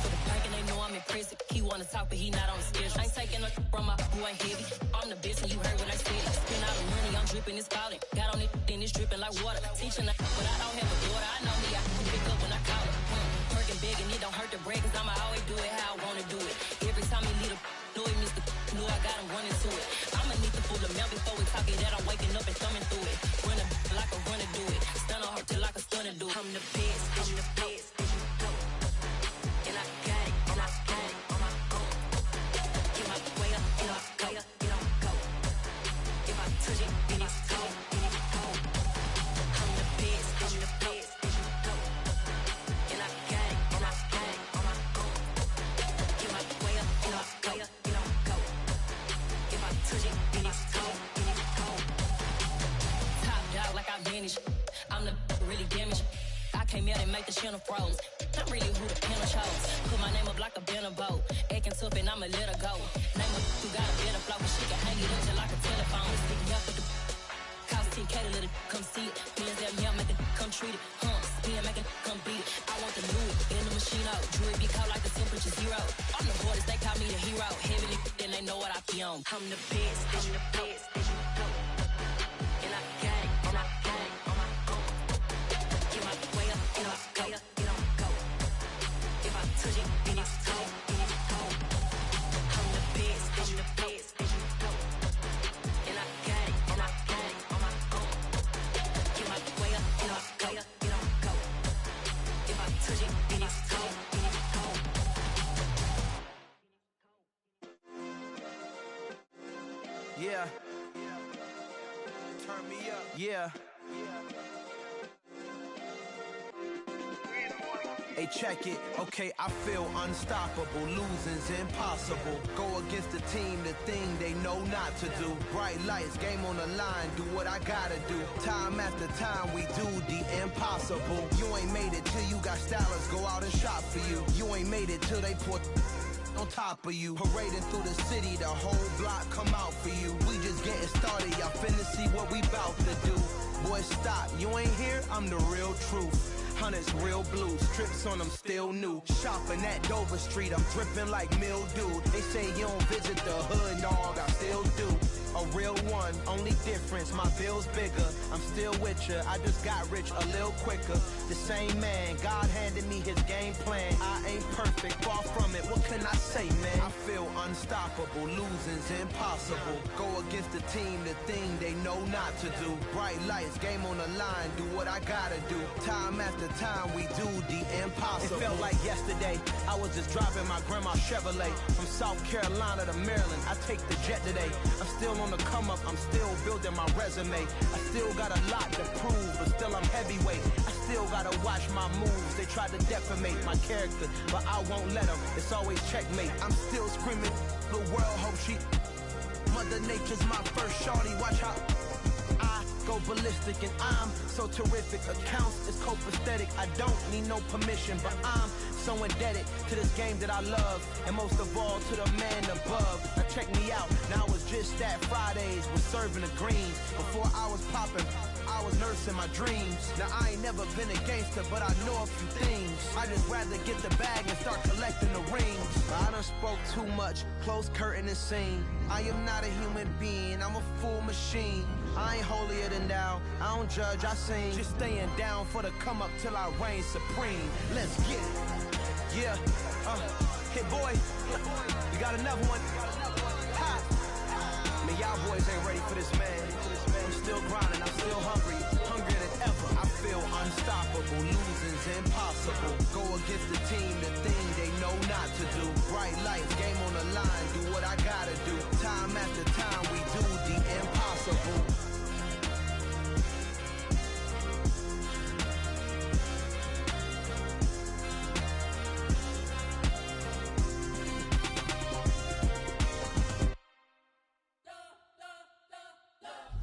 Speaker 2: For the pack and they know I'm impressive. He wanna talk, but he not on the schedule. I ain't taking no from my boy heavy. I'm the best and you heard what I said. Spend all the money, I'm dripping, it's falling. Got on it, then it's dripping like water. Teaching her, but I don't have a daughter. I know me, I can pick up when I call her. Working big and it don't hurt to break, cause I'ma always do it how I wanna do it. Every time he lead a know he missed the know I got him running to it. I'ma need the full amount before we talk it that I'm waking up and thumbing through it. Run a like a runner do it. Stun on her till like a stunner do it. I'm the best, I'm the best. And I got it, and I got it on my own. Get my way up, get my go, get my go. If I touch it, then it's cold, then it's cold. I'm the best, I'm the best. And I got it, and I got it on my own. Get my way up, get my go, get my go. If I touch it, then it's cold, then it's cold. Top dog like I vanished. I'm the really damaged. I came out and make the channel froze. Not really who the panel chose. Put my name up like a banner boat. Acting tough and I'ma let her go. Name her who got a better flow, but she can hang it up just like a telephone. Sticking up with the cost 10K to let it come see it. Millions that me, make it come treat it. Spin, make it come beat it. I want the new in the machine out. Jewelry be cold like the temperature zero. On the borders, they call me the hero. Heavy then they know what I be on. I'm the best, I'm the best, as you know. And I got it, and I got it on my own. Get my way up, get my go, get my go. If I touch it, then it's cold, then it's cold. I'm the best, as you know. And I got it, and I got it on my own. Get my way up, get my go, get my go. If I touch it, then it's cold, then it's cold.
Speaker 8: Yeah. Turn me up. Yeah. Hey, check it. Okay, I feel unstoppable. Losing's impossible. Go against the team, the thing they know not to do. Bright lights, game on the line. Do what I gotta do. Time after time, we do the impossible. You ain't made it till you got stylists go out and shop for you. You ain't made it till they put on top of you. Parading through the city, the whole block come out for you. We just getting started, y'all finna see what we bout to do. Boy, stop, you ain't here, I'm the real truth. Hunters, real blue, strips on them still new. Shopping at Dover Street, I'm dripping like mildew. They say you don't visit the hood, dog, I still do. A real one, only different.
Speaker 6: difference, my bill's bigger. I'm still with ya, I just got rich a little quicker. The same man, God handed me his game plan. I ain't perfect, far from it, what can I say, man? I feel unstoppable, losing's impossible. Go against the team, the thing they know not to do. Bright lights, game on the line, do what I gotta do. Time after time, we do the impossible. It felt like yesterday, I was just driving my grandma's Chevrolet. From South Carolina to Maryland, I take the jet today. I'm still on the come up, I'm still building my resume. I still got a lot to prove, but still I'm heavyweight. I still gotta watch my moves. They tried to defamate my character, but I won't let them. It's always checkmate. I'm still screaming, the world hope she. Mother Nature's my first shorty, watch how I go ballistic and I'm so terrific. Accounts is copacetic, I don't need no permission, but I'm so indebted to this game that I love, and most of all to the man above. Now check me out, now it's just that Fridays was serving the greens. Before I was popping, I was nursing my dreams. Now I ain't never been a gangster, but I know a few things. I just rather get the bag and start collecting the rings. I done spoke too much, close curtain and scene. I am not a human being, I'm a full machine. I ain't holier than thou, I don't judge, I sing. Just staying down for the come up till I reign supreme. Let's get it. Yeah, hit boy, you got another one. Ha! Man, y'all boys ain't ready for this, man. I'm still grinding, I'm still hungry, hungrier than ever. I feel unstoppable, losing's impossible. Go against the team, the thing they know not to do. Bright lights, game on the line, do what I gotta do. Time after time, we do the impossible.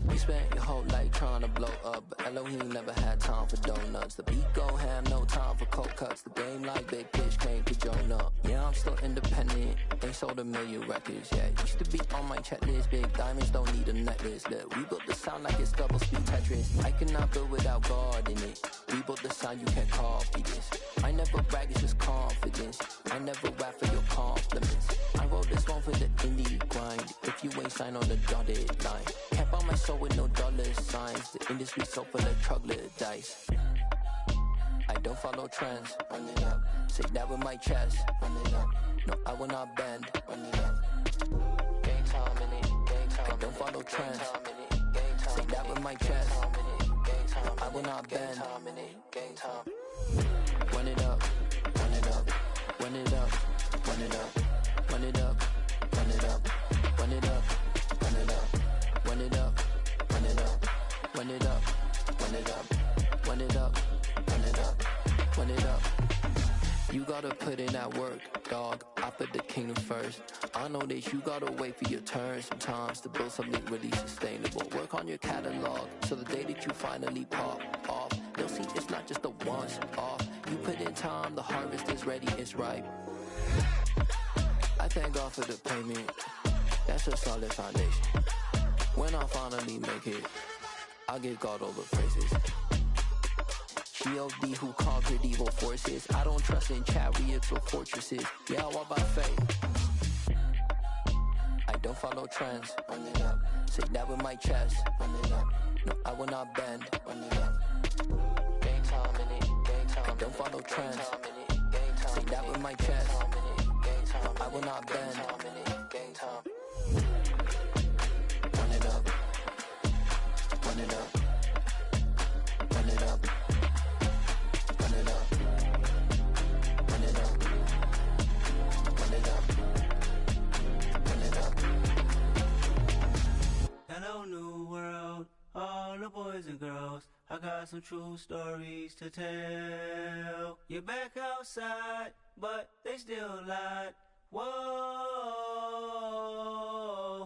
Speaker 13: We spent your whole life trying to blow up, but Elohim never had time for donuts. The beat gon' have no time for cold cuts. The game like Big Pitch came to Jonah. Yeah, I'm still independent, ain't sold a million records yet. Used to be on my checklist, big diamonds don't need a necklace. Look, we built the sound like it's double speed Tetris. I cannot build without God in it. We built the sound, you can't copy this. I never brag, it's just confidence. I never rap for your compliments. I wrote this one for the indie grind. If you ain't signed on the dotted line, can't buy my soul with no dollar signs. The industry so full of troglodytes. I don't follow trends. Run it up. Say that with my chest. Run it up. No, I will not bend. Run it up. Gang time in it. Gang time. I don't follow trends. Say that with my chest. No, I will not bend. Gang time. Run it up. Run it up. Run it up. Run it up. Run it up. Run it up. Run it up. Run it up. Run it up. Run it up. Run it up. Run it up. Run it up. Run it up. Run it up. You gotta put in that work, dog. I put the kingdom first. I know that you gotta wait for your turn sometimes to build something really sustainable. Work on your catalog so the day that you finally pop off, they'll see it's not just a once off. You put in time, the harvest is ready, it's ripe. I thank God for the payment. That's a solid foundation. When I finally make it, I'll give God all the praises. G.O.D. who conquered evil forces. I don't trust in chariots or fortresses. Yeah, I walk by faith. I don't follow trends. Run it up. Say that with my chest. Run it up. No, I will not bend. Run it up. Gang time in it. Gang time. I don't follow trends. Say that with my chest. No, I will not bend. Gang time. Run it up. Run it up. Run it up. Run it up. Run it up. Run it up. Run it up.
Speaker 1: Hello, new world, all the boys and girls. I got some true stories to tell. You're back outside, but they still lied. Whoa,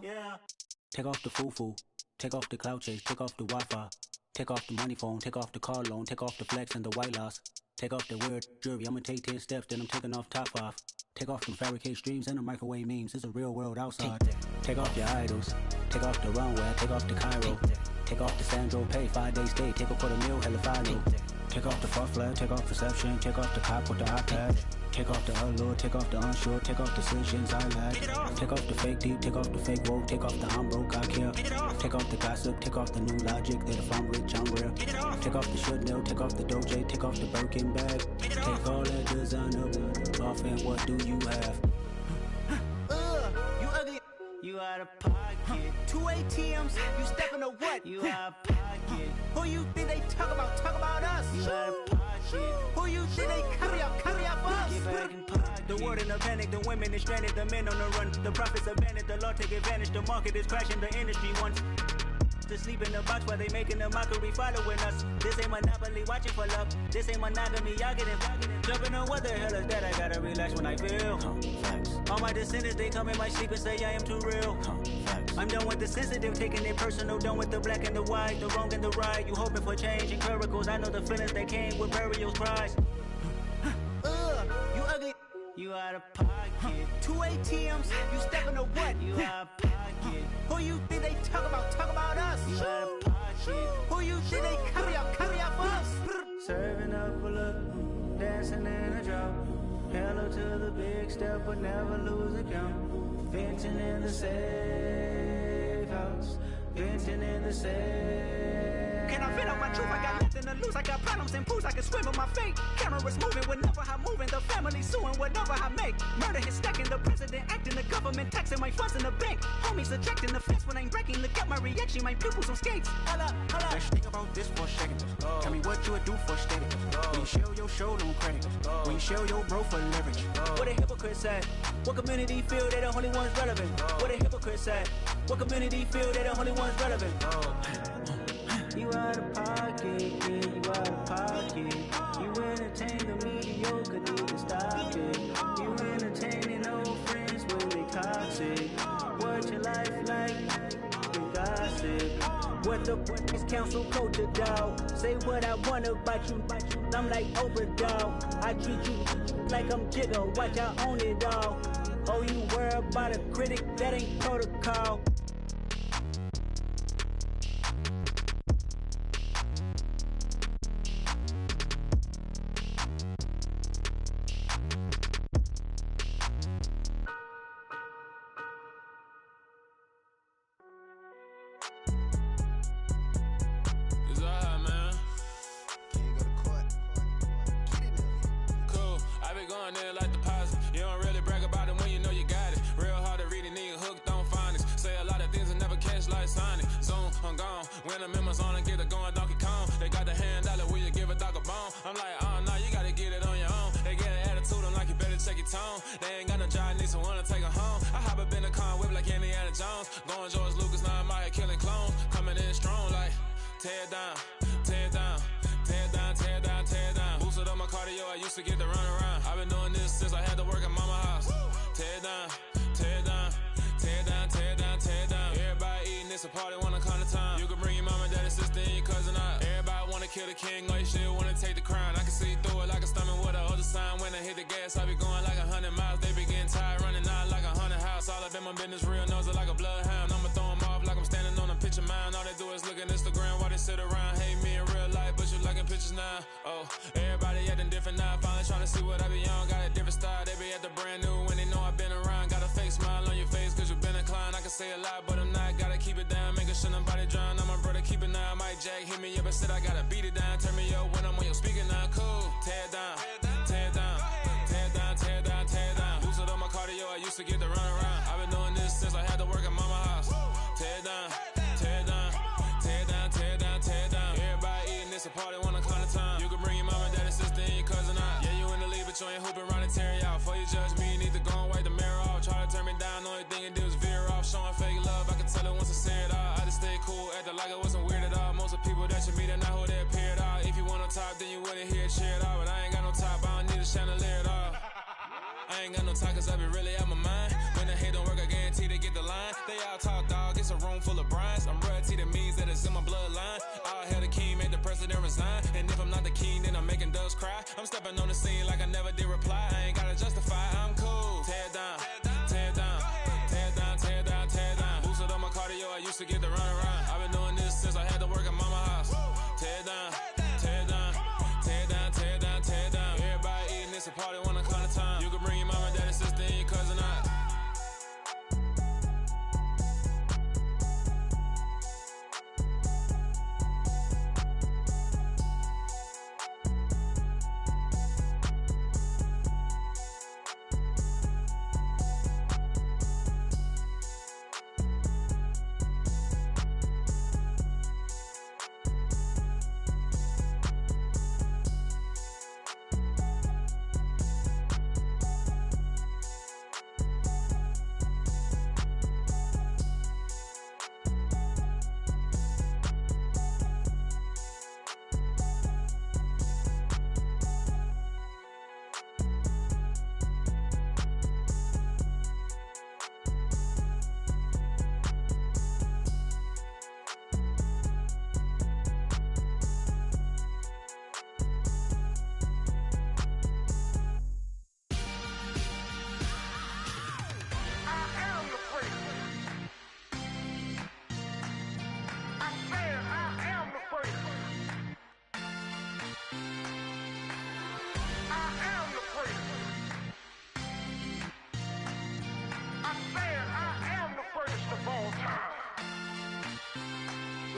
Speaker 1: yeah. Take off the foo-foo, take off the cloud chase, take off the Wi-Fi, take off the money phone, take off the car loan, take off the flex and the white loss, take off the weird jewelry. I'ma take 10 steps, then I'm taking off top 5. Take off them fabricate streams and the microwave memes. It's a real world outside. Take off your idols, take off the runway, take off the Cairo, take off the Sandro Pay, 5-day stay, take a quarter meal, hella final. Take off the far flag, take off reception, take off the cop with the iPad. Take off the allure, take off the unsure, take off the decisions I lack. Take off the fake deep, take off the fake woke, take off the I'm broke, I care. Take off the gossip, take off the new logic that if I'm rich, I'm real. Take off the should know, take off the Doja, take off the Birkin bag. Take all that designer off and what do you have?
Speaker 6: You ugly.
Speaker 1: You out of pocket.
Speaker 6: 2 ATMs, you stepping to what?
Speaker 1: You out of pocket.
Speaker 6: Who you think they talk about us?
Speaker 1: You out of pocket.
Speaker 6: Who you think they carry out for us?
Speaker 1: Get back in pocket.
Speaker 6: The world in a panic, the women is stranded, the men on the run. The profits abandoned, the law take advantage, the market is crashing, the industry wants to sleep in the box while they making a mockery following us. This ain't monopoly, watching for love. This ain't monogamy, y'all getting jumping on what the hell is that? I gotta relax when I feel. All my descendants, they come in my sleep and say I am too real. I'm done with the sensitive, taking it personal, done with the black and the white, the wrong and the right. You hoping for change and miracles, I know the feelings that came with burial cries. You ugly.
Speaker 1: You out of pocket.
Speaker 6: 2 ATMs, you stepping to what?
Speaker 1: You out of pocket.
Speaker 6: Who you think they talk about us?
Speaker 1: You out of pocket.
Speaker 6: Who you think they carry out for us?
Speaker 1: Serving up a look, dancing in a drop. Hello to the big step, but never lose a count. Venting in the safe house. Venting in the safe.
Speaker 6: Can I vent out my truth? I got nothing to lose. I got problems and pools. I can swim with my fate. Cameras moving whenever I'm moving. The family suing whatever I make. Murder is stacking. The president acting. The government taxing my funds in the bank. Homies ejecting the fence when I'm breaking. Look at my reaction. My pupils on skates. Holla.
Speaker 1: Let's think about this for a second. Tell me what you would do for steady. When you show your show, don't credit. When you show your bro for leverage.
Speaker 6: What a hypocrite said. What community feel they the only ones relevant? What a hypocrite said. What community feel they the only ones relevant?
Speaker 1: You out of pocket, yeah, you out of pocket. You entertain the mediocre, need to stop it. You entertaining old friends when they toxic. What your life like? You gossip.
Speaker 6: What the fuck is council culture, dog? Say what I want about you. I'm like Oprah, dog. I treat you like I'm Jjjj. Watch I own it, dog. Oh, you worry about a critic? That ain't protocol.
Speaker 10: They ain't got no job, need someone to take her home. I hop up in the car, whip like Indiana Jones. Going George Lucas, now I'm out here killing clones. Coming in strong like, tear down, tear down, tear down, tear down, tear down. Boosted up my cardio, I used to get to run around. I've been doing this since I had to work at mama house. Tear down, tear down, tear down, tear down, tear down. Everybody eating, it's a party, wanna come to time. You can bring your mama, daddy, sister, and your cousin out. Everybody wanna kill the king, or you still wanna take the crown. I can see through it like a stomach with a other sign. When I hit the gas, I be going like 100 miles. They be getting tired, running out like 100 house. All up in my business, real nose like a bloodhound. I'ma throw them off like I'm standing on a picture mine. All they do is look at Instagram while they sit around. Hate me in real life, but you liking pictures now. Oh, everybody acting different now. Finally trying to see what I be on. Got a different style, they be at the brand new when they know I've been around. Got a fake smile on your face cause you been inclined. I can say a lot, but I'm not. Gotta keep it down, making sure nobody drown. I'm my brother, keep it now. Mike Jack hit me up and said I gotta beat it down. Turn me up when I'm on your speaker now. Cool, tear down, tear down, tear down, tear down, tear down. Boosted up my cardio, I used to get to run around. I've been doing this since I had to work at mama house. Tear down, tear down, tear down, tear down, tear down. Everybody eating, it's a party, wanna come to time. You can bring your mama, daddy, sister, and your cousin out. Yeah, you in the lead, but you ain't hooping around and tearing out. Before you judge me, you need to go and wipe the mirror off. Try to turn me down, only thing you do is veer off. Showing fake love, I can tell it once I say it all. I just stay cool, acting like it wasn't weird at all. Most of the people that you meet are not who they appear at all. If you want on top, then you wouldn't hear it cheer at all. But I ain't got no top, I don't need a chandelier at all. I ain't got no talk cause I be really out my mind. When the hate don't work, I guarantee they get the line. They all talk dog, it's a room full of brinds. I'm royalty, that means that it's in my bloodline. All hell the king, made the president resign. And if I'm not the king, then I'm making doves cry. I'm stepping on the scene like I never did reply. I ain't gotta justify, I'm cool. Tear down, tear down, tear down, tear down, tear down. Boosted up my cardio, I used to get to run around. I've been doing this since I had to work at mama house. Tear down, tear down, tear down, tear down, tear down. Everybody eating, it's a party, wanna come to time.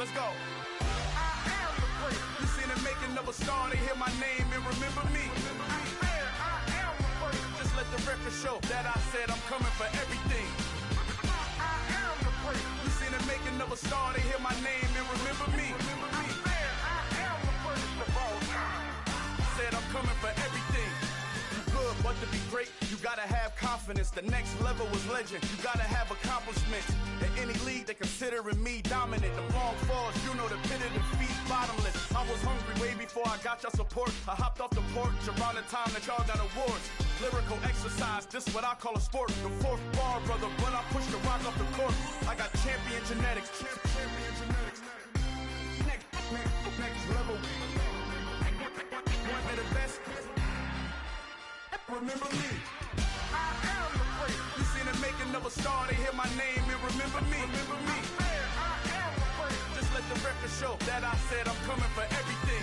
Speaker 10: let's go. I am the great. You seen the making of a star, they hear my name and remember me. I am the great. Just let the record show that I said I'm coming for everything. I am the great. You seen the making of a star, they hear my name and remember me. I am the greatest of all time. Said I'm coming for everything. You good, but to be great, you gotta have confidence. The next level was legend. You gotta have accomplishments. In any league, they considering me dominant. The long falls, you know the pit of defeat, bottomless. I was hungry way before I got your support. I hopped off the porch around the time that y'all got awards. Lyrical exercise, this what I call a sport. The fourth bar, brother, when I push the rock off the court. I got champion genetics. Champion genetics. Next level. One of the best. Remember me. I am the great. You seen the making of a star, they hear my name and remember me. Remember me. I am the great. Just let the record show that I said I'm coming for everything.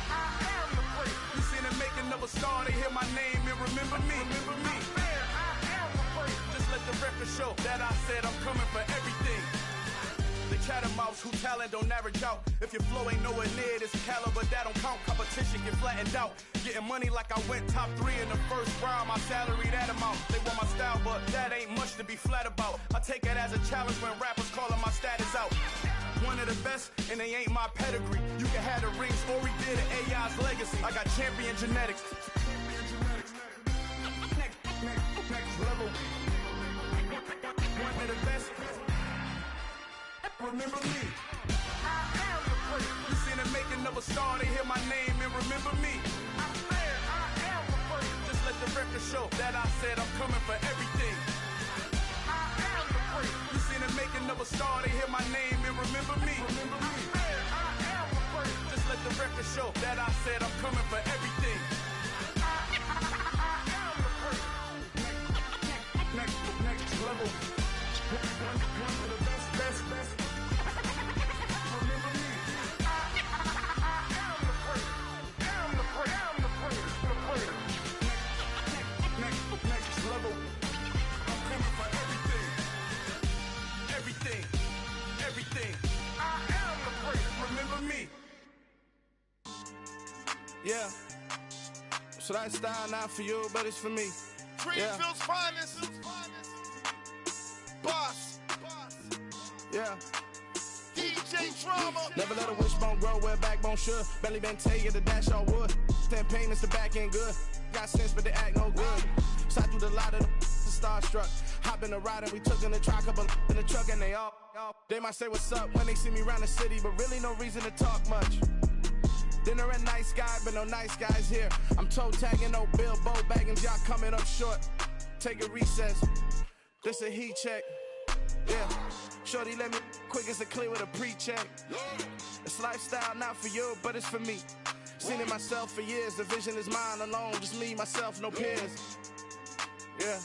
Speaker 10: I am the great. You seen the making of a star, they hear my name and remember me. Remember me. I am the great. Just let the record show that I said I'm coming for everything. The chattermouths who talent don't average out. If your flow ain't nowhere near this caliber, that don't count. Competition get flattened out. Getting money like I went top 3 in the first round. My salary that amount. They want my style, but that ain't much to be flat about. I take it as a challenge when rappers calling my status out. One of the best, and they ain't my pedigree. You can have the rings, or we did it, AI's legacy. I got champion genetics. Next level. One of the best. Remember me. I am the great. You seen the making of a star, they hear my name and remember me. I am the great. Just let the record show that I said I'm coming for everything. I am the great. You seen the making of a star, they hear my name and remember me. Remember me. I am the great. Just let the record show that I said I'm coming for everything. I am the great. Next level. One of the best. Next level. I'm coming for everything. Everything. I am the great. Remember me. Yeah. So that style not for you, but it's for me.
Speaker 14: Greenfield's finest. Boss.
Speaker 10: Yeah.
Speaker 14: DJ Drama.
Speaker 10: Never let a wishbone grow where backbone should. Belly been taking the dash all wood. 10 payments, the back end good. Got sense, but they act no good. Side through the lot of the starstruck. Hop in the ride and we took in the truck, couple in the truck, and they all. They might say what's up when they see me around the city, but really no reason to talk much. Dinner and nice guy, but no nice guys here. I'm toe tagging, no Bilbo baggins, y'all coming up short. Take a recess. This a heat check. Yeah. Shorty let me quick as a clear with a pre-check. It's lifestyle not for you, but it's for me. Seen it myself for years. The vision is mine alone. Just me, myself, no peers. Yeah.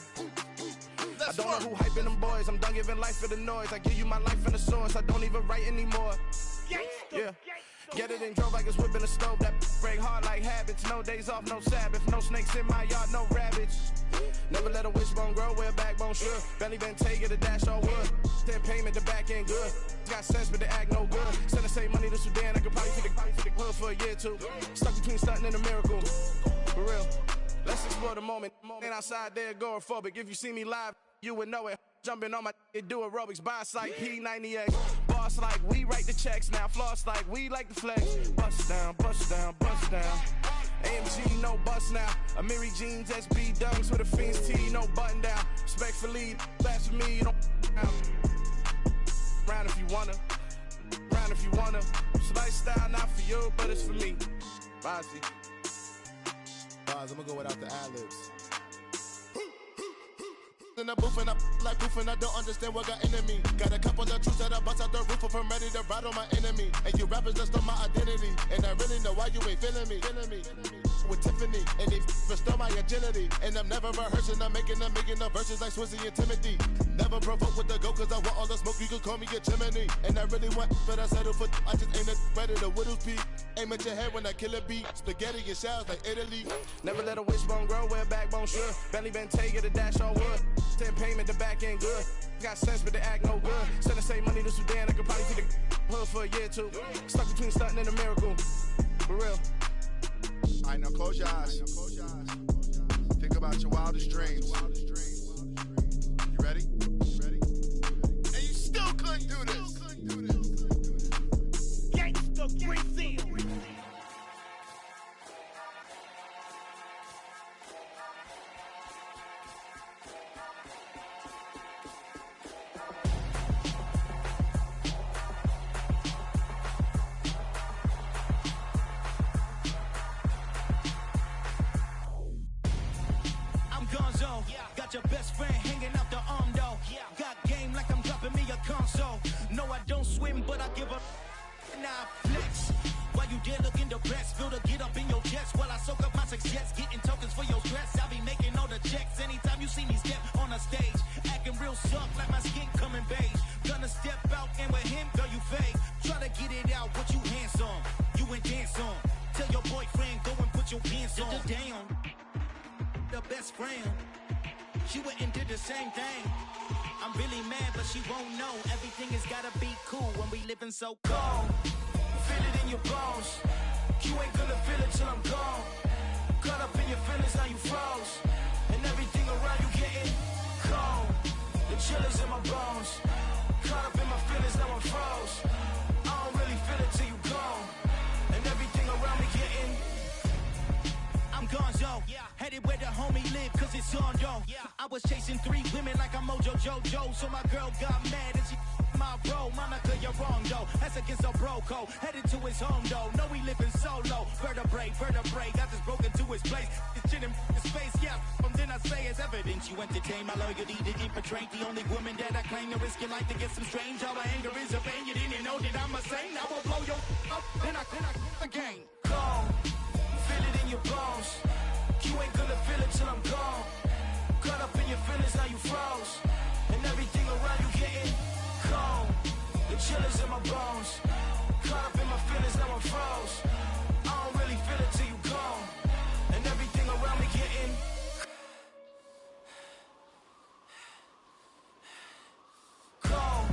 Speaker 10: I don't know who hyping them boys. I'm done giving life for the noise. I give you my life in the source. I don't even write anymore. Yeah. Get it and drove like it's whipping the stove. That break hard like habits. No days off, no Sabbath. No snakes in my yard, no rabbits. Never let a wishbone grow where backbone should. Belly been taking the dash all wood. 10 payment, the back end good. Got sense, but they act no good. Send the same money to Sudan. I could probably take the hood for a year or two. Stuck between stunting and a miracle. For real. Let's explore the moment. Ain't outside there agoraphobic. If you see me live, you would know it. Jumping on my do aerobics. Boss like P90X. Boss like we write the checks now. Floss like we like the flex. Bust down, bust down, bust down. AMG, no bust now. Amiri jeans, SB dunks with a Fiends T, no button down. Respectfully, that's for me, you don't down. Round if you wanna. Round if you wanna. It's lifestyle not for you, but it's for me. Bossy.
Speaker 14: Bars, I'm gonna go without the ad-libs. In the booth and I like proof and I don't understand what got into me. Got a couple of truths that I bust out the roof of, I'm ready to ride on my enemy. And you rappers just on my identity. And I really know why you ain't feeling me. With Tiffany, and they restore my agility. And I'm never rehearsing, I'm making the verses like Swizzy and Timothy. Never provoke with the go, cause I want all the smoke, you can call me a chimney. And I really want, but I settle for, I just ain't ready to widow's peak. Aim at your head when I kill a beat. Spaghetti and shells like Italy.
Speaker 10: Never let a wishbone grow where backbone should. Belly been taking the dash all wood.
Speaker 14: Send payment, the back ain't good. Got sense, but the act no good. Send the same money to Sudan, I could probably see the hood for a year or two. Stuck between stunting and a miracle. For real.
Speaker 15: All right, now close your eyes. Think about your wildest dreams. You ready? And you still couldn't do this.
Speaker 6: Gangsta Brazil. Got your best friend hanging out the arm though. Got game like I'm dropping me a console. No, I don't swim, but I give a now flex. While you there looking depressed, feel the get up in your chest while I soak up my success, getting tokens for your stress. I be making all the checks anytime you see me step on a stage, acting real suck like my skin coming beige. Gonna step out and with him, girl, you fake. Try to get it out, what you handsome, you ain't dance on. Tell your boyfriend go and put your pants on. Down, the best friend. She went and did the same thing. I'm really mad, but she won't know. Everything has gotta be cool when we living so cold. Feel it in your bones. You ain't gonna feel it till I'm gone. Caught up in your feelings, now you froze. And everything around you getting cold. The chillers in my bones. Caught up in my feelings, now I'm froze. I don't really feel it till you gone. And everything around me getting I'm gonzo, headed where the homie live, cause it's on, yo. I was chasing 3 women like I'm Mojo Jojo, so my girl got mad and she my bro. Monica, you're wrong, though. That's against a bro code. Headed to his home, though. No, we living solo. Vertebrae, got this broken to his place. It's chin in his face, yeah. From then I say it's evidence you entertain my loyalty to infiltrate. The only woman that I claim to risk your life to get some strange. All my anger is a pain. You didn't know that I'm a saint. I will blow your up, then I again. Gone. Feel it in your bones. You ain't gonna feel it till I'm gone. Caught up in your feelings, now you froze. And everything around you getting cold. The chillers in my bones. Caught up in my feelings, now I'm froze. I don't really feel it till you gone. And everything around me getting cold.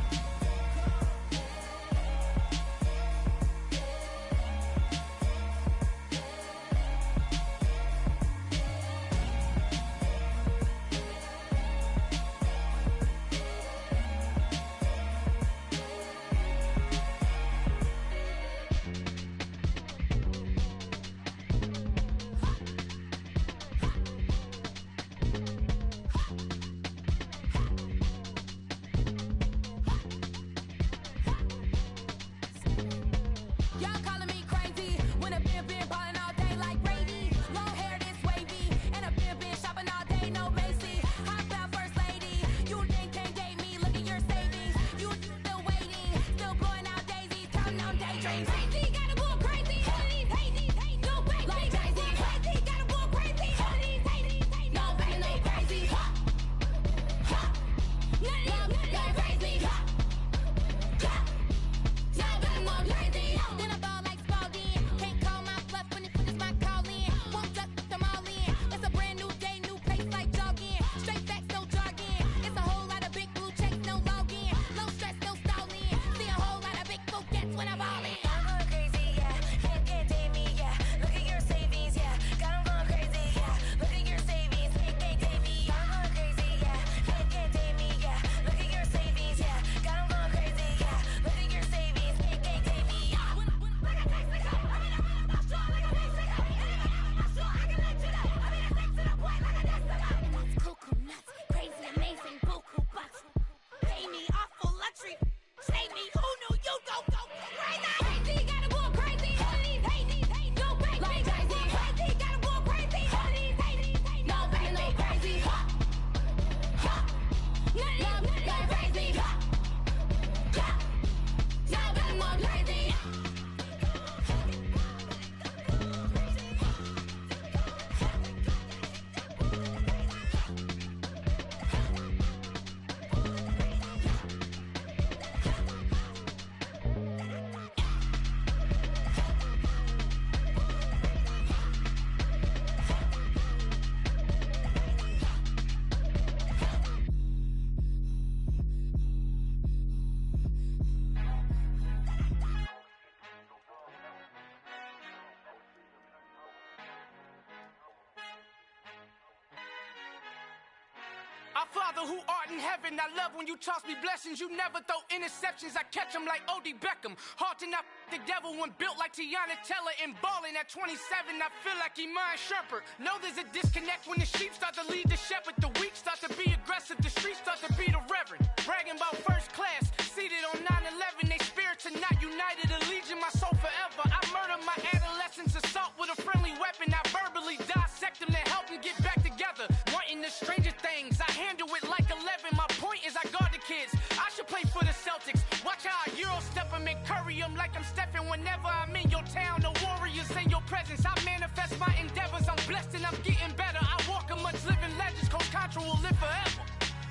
Speaker 9: Father who art in heaven, I love when you toss me blessings. You never throw interceptions, I catch them like O.D. Beckham. Hard to not the devil when built like Tiana Teller and balling at 27. I feel like Iman Shumpert. Know there's a disconnect when the sheep start to lead the shepherd. The weak start to be aggressive, the streets start to be the reverend. Bragging about first class, seated on 9/11. They spirits are not united, a legion, my soul forever. I murder my adolescence, assault with a friendly weapon. I verbally dissect them to help them get back together. Wanting the stranger things, I handle it like 11. My point is I guard the kids. I should play for the Celtics. Watch how I Euro step them and curry them like I'm Stephen. Whenever I'm in your town, the Warriors in your presence. I manifest my endeavors. I'm blessed and I'm getting better. I walk amongst living legends. Coach Contra will live forever.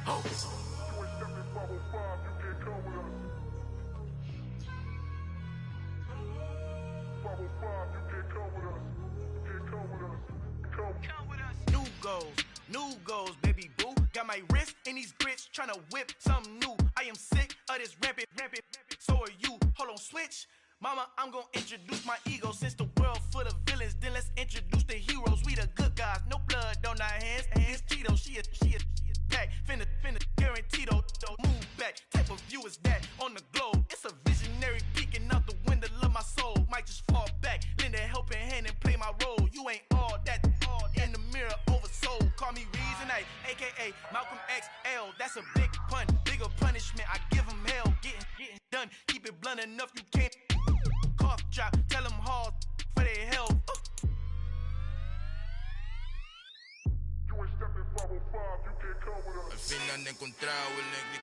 Speaker 9: Oh.
Speaker 6: New goals, baby boo. Got my wrist in these grits, tryna whip something new. I am sick of this rampant. So are you. Hold on, switch. Mama, I'm gonna introduce my ego. Since the world full of villains, then let's introduce the heroes. We the good guys, no blood on our hands. It's Tito, she is back. Finna, guaranteed, don't move back. Type of view is that on the globe. It's a visionary peeking out the window of my soul. Might just fall back, lend a helping hand and play my role. You ain't all that in the mirror oversold. Call me Reason A, aka Malcolm XL. That's a big pun, bigger punishment. I give him hell, getting done. Keep it blunt enough, you can't cough drop. Tell them hard for their health.
Speaker 16: Al fin han encontrado el negro.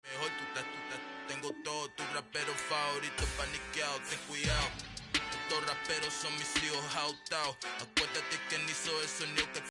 Speaker 16: Mejor tú estás, tengo todo tus raperos favoritos paniqueados, ten cuidado. Estos raperos son mis hijos jautados. Acuérdate que ni hizo eso ni